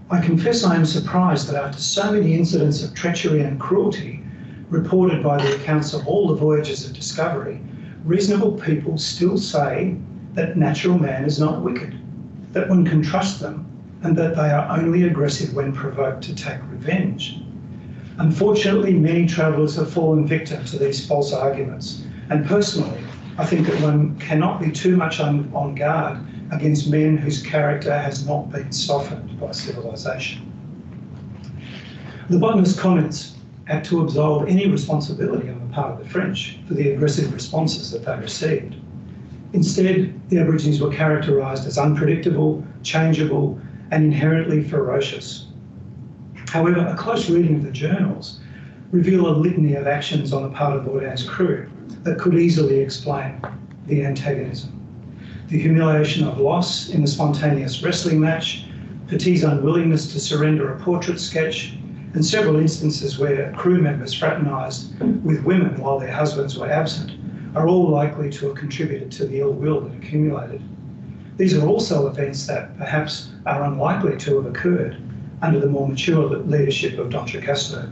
I confess I am surprised that after so many incidents of treachery and cruelty reported by the accounts of all the voyages of discovery, reasonable people still say that natural man is not wicked, that one can trust them, and that they are only aggressive when provoked to take revenge. Unfortunately, many travellers have fallen victim to these false arguments, and personally, I think that one cannot be too much on guard against men whose character has not been softened by civilisation. The botanist comments had to absolve any responsibility on the part of the French for the aggressive responses that they received. Instead, the Aborigines were characterised as unpredictable, changeable, and inherently ferocious. However, a close reading of the journals reveal a litany of actions on the part of Bourdin's crew that could easily explain the antagonism. The humiliation of loss in the spontaneous wrestling match, Petit's unwillingness to surrender a portrait sketch, and several instances where crew members fraternised with women while their husbands were absent are all likely to have contributed to the ill will that accumulated. These are also events that perhaps are unlikely to have occurred under the more mature leadership of D'Entrecasteaux.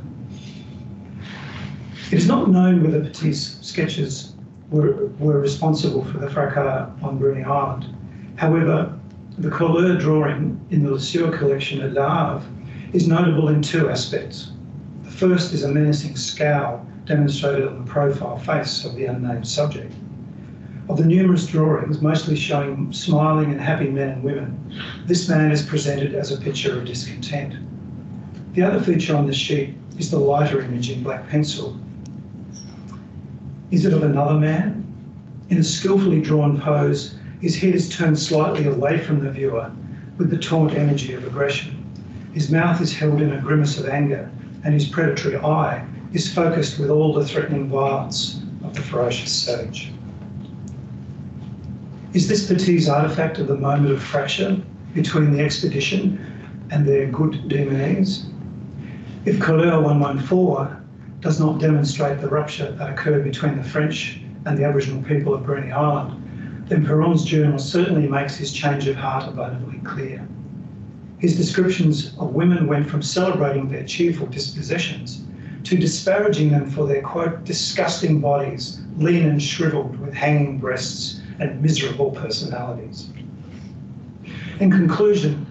It is not known whether Petit's sketches were responsible for the fracas on Bruny Island. However, the couleur drawing in the Le Sueur collection at Le Havre is notable in two aspects. The first is a menacing scowl demonstrated on the profile face of the unnamed subject. Of the numerous drawings, mostly showing smiling and happy men and women, this man is presented as a picture of discontent. The other feature on the sheet is the lighter image in black pencil. Is it of another man? In a skillfully drawn pose, His head is turned slightly away from the viewer with the taunt energy of aggression. His mouth is held in a grimace of anger, and his predatory eye is focused with all the threatening violence of the ferocious savage. Is this Petit's artefact of the moment of fracture between the expedition and their good Diemenese? If Couleur 114 does not demonstrate the rupture that occurred between the French and the Aboriginal people of Bruny Island, then Perron's journal certainly makes his change of heart abundantly clear. His descriptions of women went from celebrating their cheerful dispositions to disparaging them for their, quote, disgusting bodies, lean and shriveled with hanging breasts and miserable personalities. In conclusion,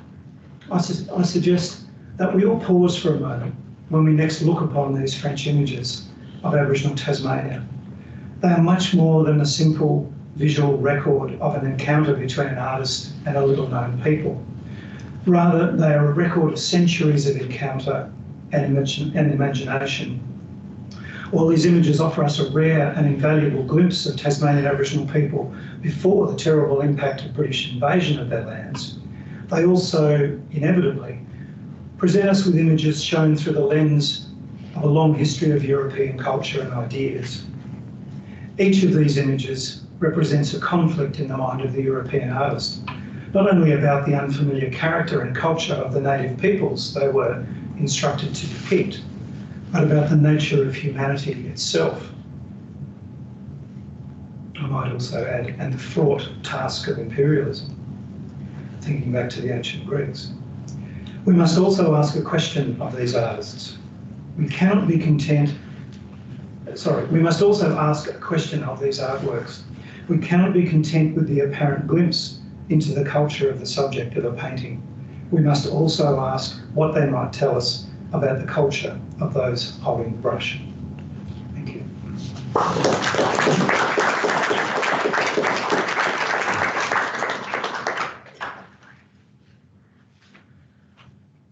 I suggest that we all pause for a moment when we next look upon these French images of Aboriginal Tasmania. They are much more than a simple visual record of an encounter between an artist and a little-known people. Rather, they are a record of centuries of encounter and imagination. While these images offer us a rare and invaluable glimpse of Tasmanian Aboriginal people before the terrible impact of British invasion of their lands, they also, inevitably, present us with images shown through the lens of a long history of European culture and ideas. Each of these images represents a conflict in the mind of the European artist, not only about the unfamiliar character and culture of the native peoples they were instructed to depict, but about the nature of humanity itself. I might also add, and the fraught task of imperialism, thinking back to the ancient Greeks. We must also ask a question of these artists. We must also ask a question of these artworks. We cannot be content with the apparent glimpse into the culture of the subject of a painting. We must also ask what they might tell us about the culture of those holding the brush. Thank you.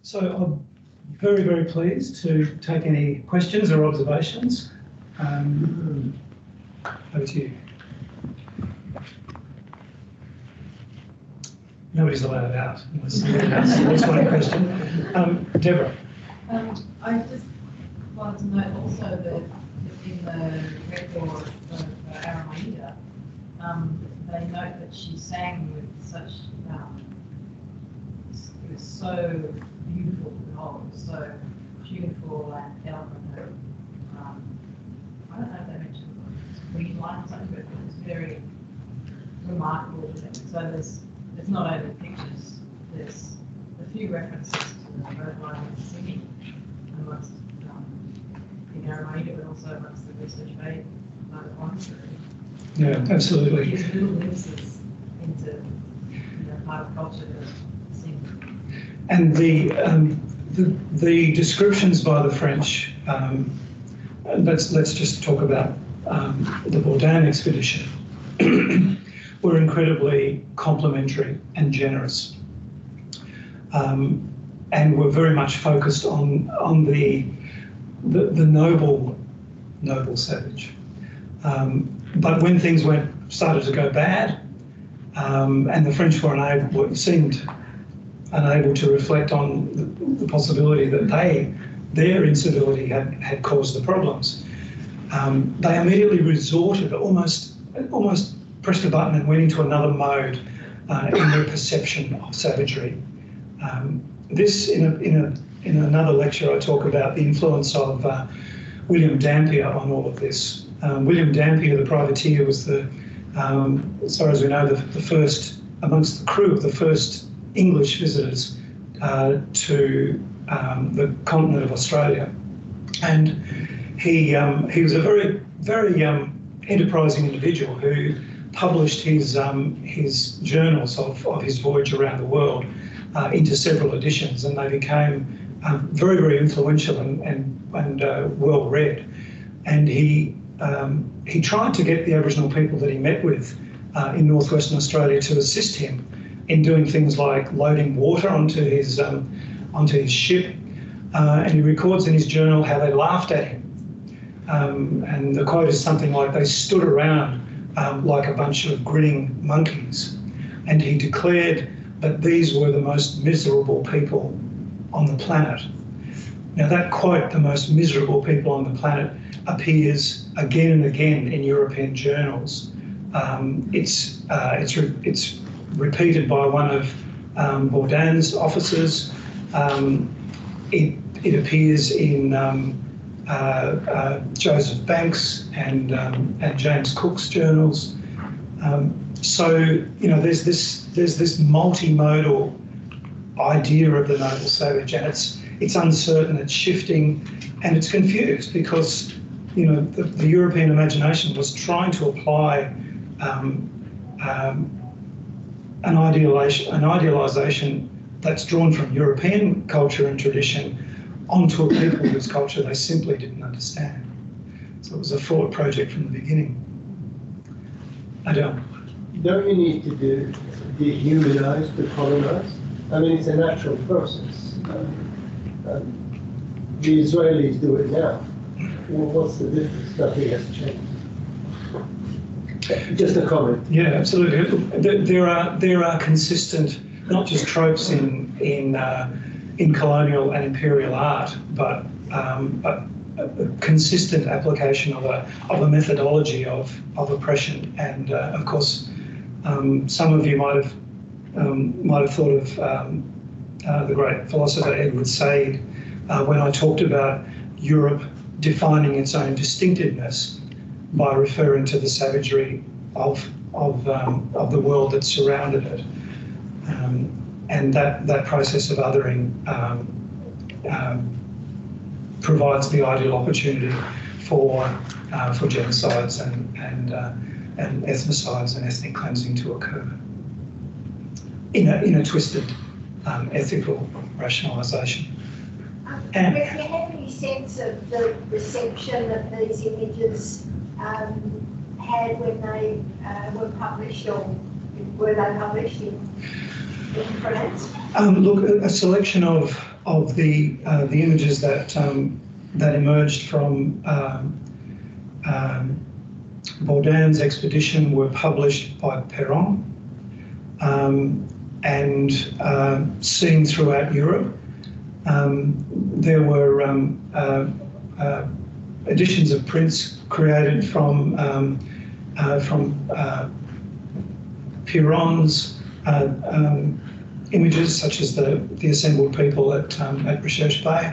So I'm very, very pleased to take any questions or observations. Over to you. Nobody's allowed out unless there's one question. Deborah. I just wanted to note also that in the record of Aramanida, they note that she sang with such, it was so beautiful to behold, so tuneful and eloquent. I don't know if they mentioned Queen line or something, but it was very remarkable. So it's not only pictures, there's a few references to the bird line and singing amongst in Aramanida, but also amongst the research made by the monastery. Yeah, absolutely. There's little glimpses into part of culture that sing. And the descriptions by the French, let's just talk about the Bourdain expedition, were incredibly complimentary and generous, and were very much focused on the noble savage. But when things started to go bad, and the French seemed unable to reflect on the possibility that their incivility had caused the problems, they immediately resorted, almost pressed a button and went into another mode in their perception of savagery. This, in another lecture, I talk about the influence of William Dampier on all of this. William Dampier, the privateer, was as far as we know, the first amongst the crew of the first English visitors to the continent of Australia, and he was a very, very enterprising individual who published his journals of his voyage around the world into several editions, and they became very, very influential and well read. And he tried to get the Aboriginal people that he met with in northwestern Australia to assist him in doing things like loading water onto his ship, and he records in his journal how they laughed at him. And the quote is something like, "They stood around like a bunch of grinning monkeys." and he declared that these were the most miserable people on the planet. Now that quote, "the most miserable people on the planet," appears again and again in European journals. It's repeated by one of Bourdain's officers. It appears in Joseph Banks and James Cook's journals. So you know, there's this multimodal idea of the noble savage, and it's uncertain, it's shifting, and it's confused because you know the European imagination was trying to apply an idealisation that's drawn from European culture and tradition onto a people whose culture they simply didn't understand. So it was a fraught project from the beginning. Adele. Don't you need to dehumanize to colonize? I mean, it's a natural process. The Israelis do it now. Well, what's the difference? Nothing has changed. Just a comment. Yeah, absolutely. There are consistent, not just tropes in colonial and imperial art, but a consistent application of a methodology of oppression. And of course, some of you might have thought of the great philosopher Edward Said when I talked about Europe defining its own distinctiveness by referring to the savagery of the world that surrounded it, and that process of othering provides the ideal opportunity for genocides and ethnicides and ethnic cleansing to occur in a twisted ethical rationalisation. Do you have any sense of the reception that these images had when they were published, or were they published in France? Look, a selection of the images that emerged from Bourdain's expedition were published by Perron and seen throughout Europe. There were editions of prints created from Perron's images, such as the assembled people at Recherche Bay.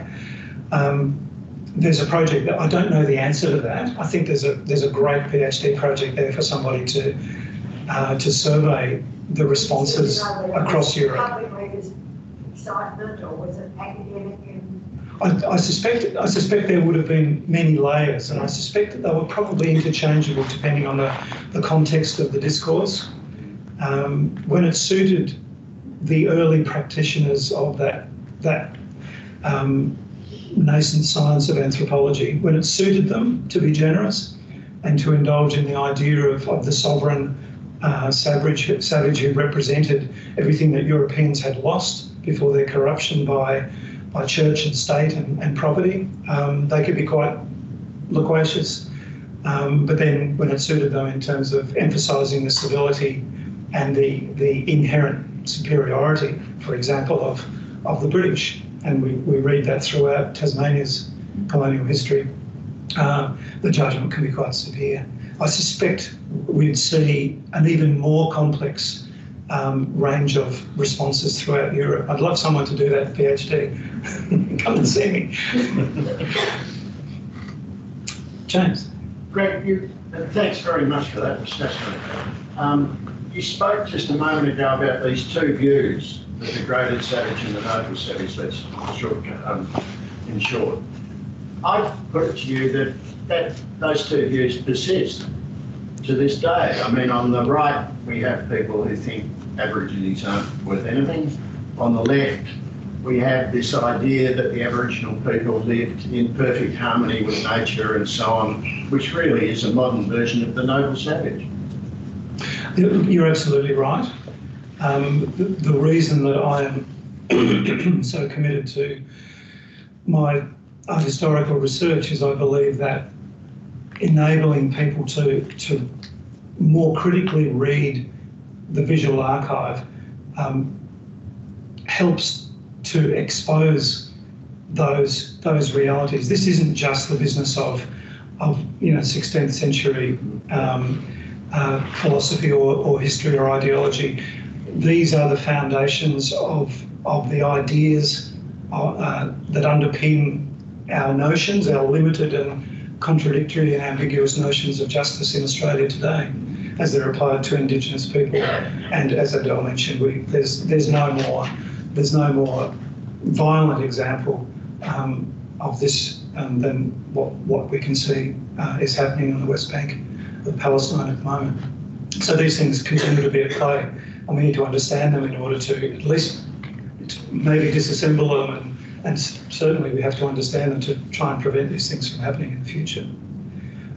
There's a project that I don't know the answer to that. I think there's a great PhD project there for somebody to survey the responses across Europe. Excitement, or was it academic? I suspect there would have been many layers, and I suspect that they were probably interchangeable depending on the context of the discourse. When it suited the early practitioners of that nascent science of anthropology, when it suited them to be generous and to indulge in the idea of the sovereign savage who represented everything that Europeans had lost before their corruption by church and state and property, they could be quite loquacious. But then when it suited them in terms of emphasising the civility and the inherent superiority, for example, of the British, and we read that throughout Tasmania's colonial history, the judgment can be quite severe. I suspect we'd see an even more complex range of responses throughout Europe. I'd love someone to do that PhD. Come and see me. James. Greg, thanks very much for that. It was fascinating. You spoke just a moment ago about these two views, the degraded savage and the noble savage. That's in short. I'd put it to you that those two views persist to this day. I mean, on the right, we have people who think Aborigines aren't worth anything. On the left, we have this idea that the Aboriginal people lived in perfect harmony with nature and so on, which really is a modern version of the noble savage. You're absolutely right. The reason that I am so committed to my art historical research is I believe that enabling people to more critically read the visual archive helps to expose those realities. This isn't just the business of 16th century philosophy or history or ideology. These are the foundations of the ideas that underpin our notions, our limited and contradictory and ambiguous notions of justice in Australia today, as they're applied to Indigenous people. And as Adele mentioned, there's no more violent example of this than what we can see is happening on the West Bank of Palestine at the moment. So these things continue to be at play, and we need to understand them in order to at least maybe disassemble them, and certainly we have to understand them to try and prevent these things from happening in the future.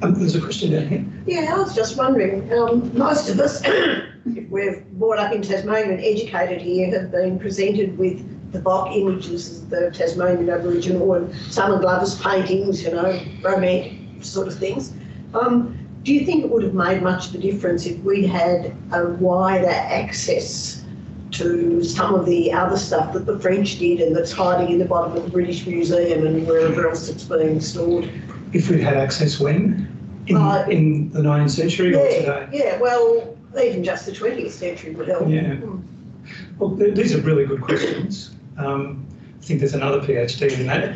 There's a question down here. Yeah, I was just wondering, most of us, if we're brought up in Tasmania and educated here, have been presented with the Bok images of the Tasmanian Aboriginal and Summer Glover's paintings, romantic sort of things. Do you think it would have made much of a difference if we'd had a wider access to some of the other stuff that the French did and that's hiding in the bottom of the British Museum and wherever else it's being stored? If we'd had access when? In the 19th century or today? Yeah, well, even just the 20th century would help. Yeah. Well, these are really good questions. I think there's another PhD in that.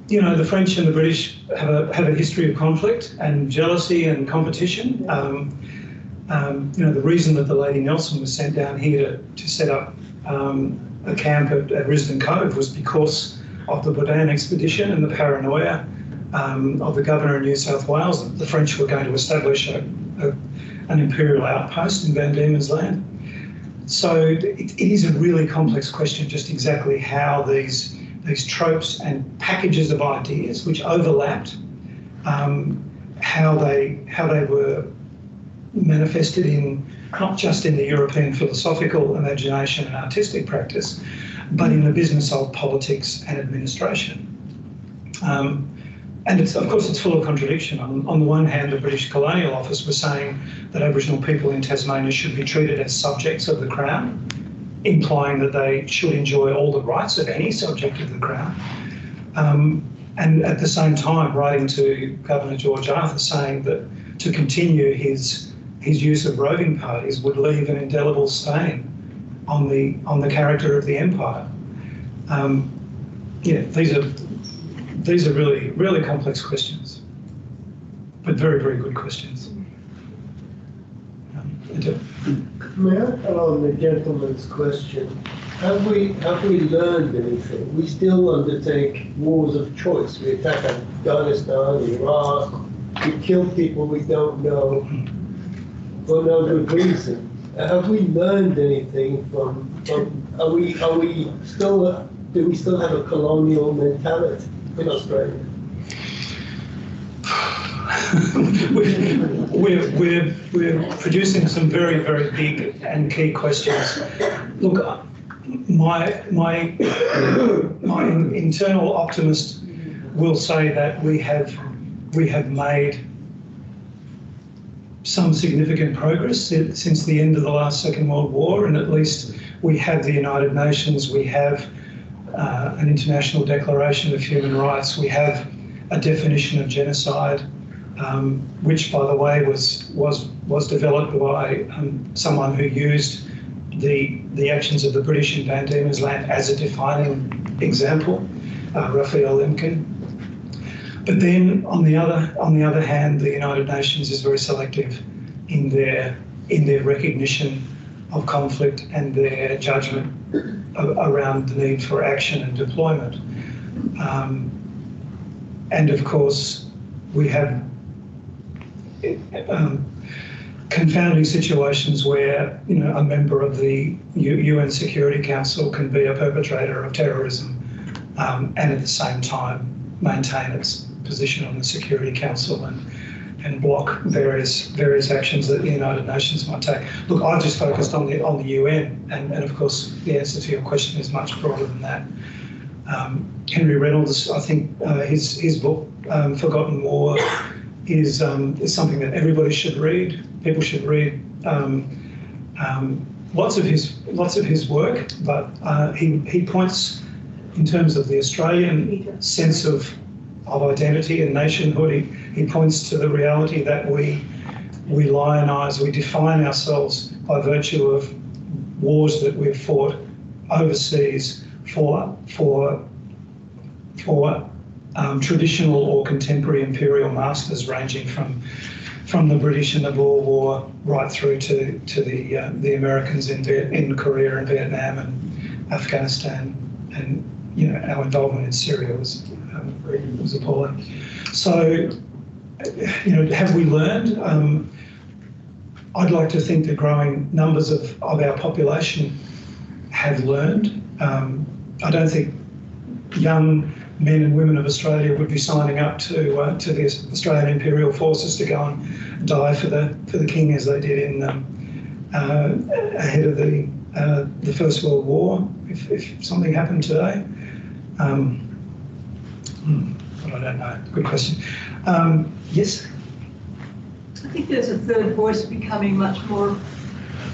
The French and the British have a history of conflict and jealousy and competition. The reason that the Lady Nelson was sent down here to set up a camp at Risdon Cove was because of the Bourdain expedition and the paranoia of the governor of New South Wales that the French were going to establish an imperial outpost in Van Diemen's Land. So it is a really complex question, just exactly how these tropes and packages of ideas which overlapped, how they were manifested in not just in the European philosophical imagination and artistic practice, but in the business of politics and administration. And of course it's full of contradiction. On the one hand, the British Colonial Office was saying that Aboriginal people in Tasmania should be treated as subjects of the Crown, implying that they should enjoy all the rights of any subject of the Crown. And at the same time, writing to Governor George Arthur saying that to continue his use of roving parties would leave an indelible stain on the character of the empire. These are really, really complex questions, but very, very good questions. May I follow on the gentleman's question? Have we learned anything? We still undertake wars of choice. We attack Afghanistan, Iraq. We kill people we don't know for no good reason. Have we learned anything from? Do we still have a colonial mentality in Australia? We're producing some very, very big and key questions. Look, my internal optimist will say that we have made some significant progress since the end of the last Second World War, and at least we have the United Nations, we have an International Declaration of Human Rights, we have a definition of genocide, which, by the way, was developed by someone who used the actions of the British in Van Diemen's Land as a defining example, Raphael Lemkin. But then, on the other hand, the United Nations is very selective in their recognition of conflict and their judgment around the need for action and deployment. And of course, we have confounding situations where a member of the UN Security Council can be a perpetrator of terrorism and at the same time maintain its position on the Security Council and block various actions that the United Nations might take. Look, I've just focused on the UN, and of course the answer to your question is much broader than that. Henry Reynolds, I think his book Forgotten War is something that everybody should read. People should read lots of his work, but he points, in terms of the Australian sense of identity and nationhood, he points to the reality that we lionise, we define ourselves by virtue of wars that we've fought overseas for traditional or contemporary imperial masters, ranging from the British in the Boer War right through to the Americans in Korea and Vietnam and Afghanistan, and our involvement in Syria was appalling. So, have we learned? I'd like to think that growing numbers of our population have learned. I don't think young men and women of Australia would be signing up to the Australian Imperial Forces to go and die for the King, as they did in ahead of the First World War. If something happened today, but I don't know. Good question. Yes. I think there's a third voice becoming much more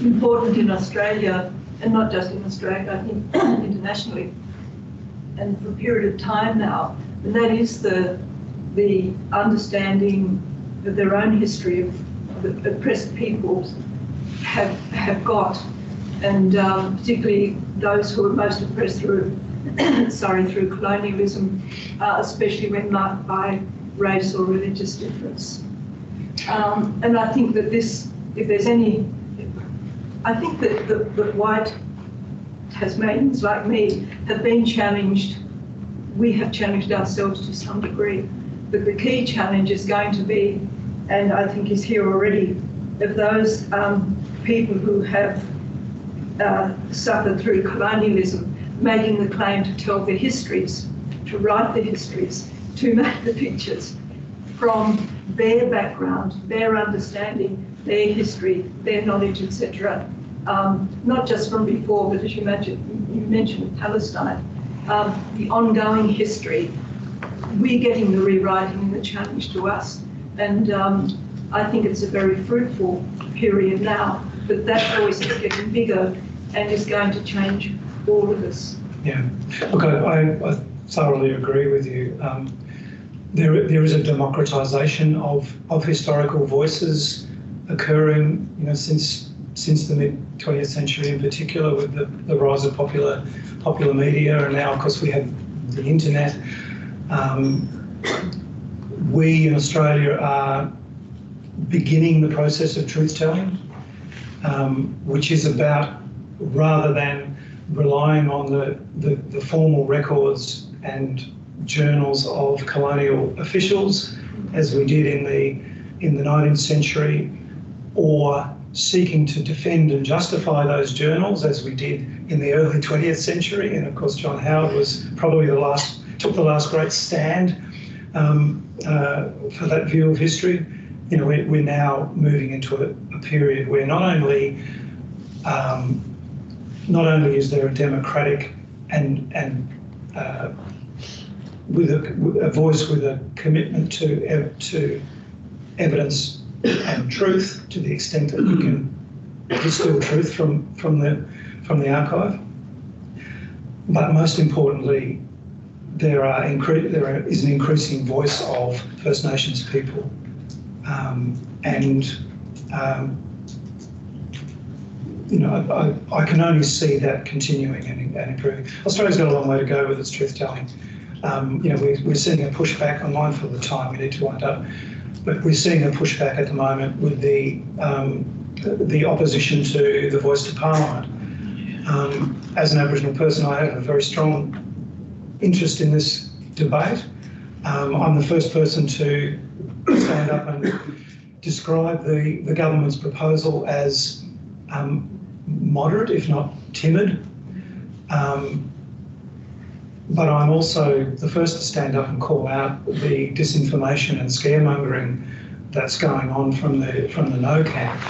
important in Australia, and not just in Australia, I think internationally, and for a period of time now, and that is the understanding that their own history of oppressed peoples have got, and particularly those who are most oppressed through through colonialism, especially when marked by race or religious difference. And I think that I think that white Tasmanians like me have been challenged. We have challenged ourselves to some degree, but the key challenge is going to be, and I think is here already, of those people who have suffered through colonialism, making the claim to tell their histories, to write the histories, to make the pictures from their background, their understanding, their history, their knowledge, etc. Not just from before, but as you mentioned Palestine, the ongoing history. We're getting the rewriting and the challenge to us, and I think it's a very fruitful period now, but that voice is getting bigger and is going to change all of us. Yeah, look, I thoroughly agree with you. There is a democratisation of historical voices occurring, since the mid-20th century, in particular, with the rise of popular media, and now, of course, we have the internet. We in Australia are beginning the process of truth-telling, which is about, rather than relying on the formal records and journals of colonial officials, as we did in the 19th century, or seeking to defend and justify those journals, as we did in the early 20th century. And of course, John Howard was probably took the last great stand for that view of history. We're now moving into a period where not only is there a democratic and with a voice with a commitment to evidence and truth, to the extent that you can distill truth from the archive, but most importantly, there is an increasing voice of First Nations people, I can only see that continuing and improving. Australia's got a long way to go with its truth-telling. We're seeing a pushback. I'm mindful of the time, we need to wind up, but we're seeing a pushback at the moment with the opposition to the voice to Parliament. As an Aboriginal person, I have a very strong interest in this debate. I'm the first person to stand up and describe the government's proposal as moderate, if not timid. But I'm also the first to stand up and call out the disinformation and scaremongering that's going on from the no camp.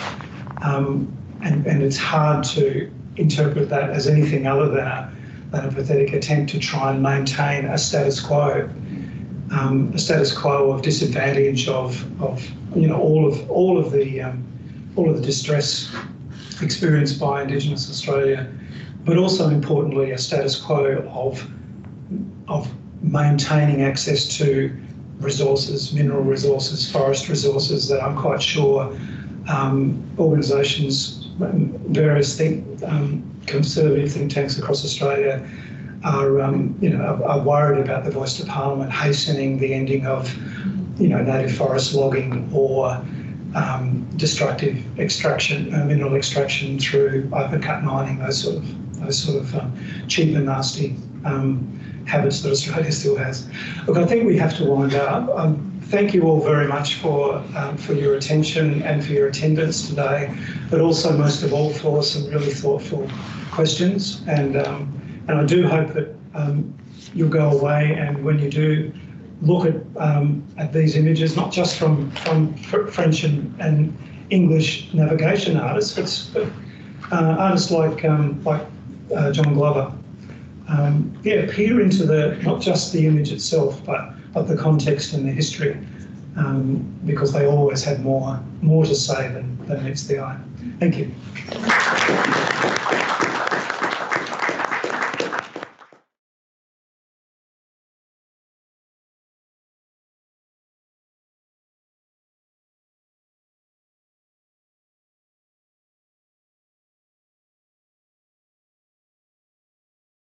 And it's hard to interpret that as anything other than a pathetic attempt to try and maintain a status quo a status quo of disadvantage of all of the distress experienced by Indigenous Australia, but also importantly a status quo of maintaining access to resources, mineral resources, forest resources that I'm quite sure organisations, various conservative think tanks across Australia are worried about the voice to Parliament hastening the ending of native forest logging or destructive extraction, mineral extraction through open cut mining, those sort of cheap and nasty habits that Australia still has. Look, I think we have to wind up. Thank you all very much for your attention and for your attendance today, but also most of all for some really thoughtful questions. And I do hope that you'll go away, and when you do look at these images, not just from French and English navigation artists, but artists like John Glover. Peer into not just the image itself, but the context and the history, because they always have more to say than meets the eye. Thank you.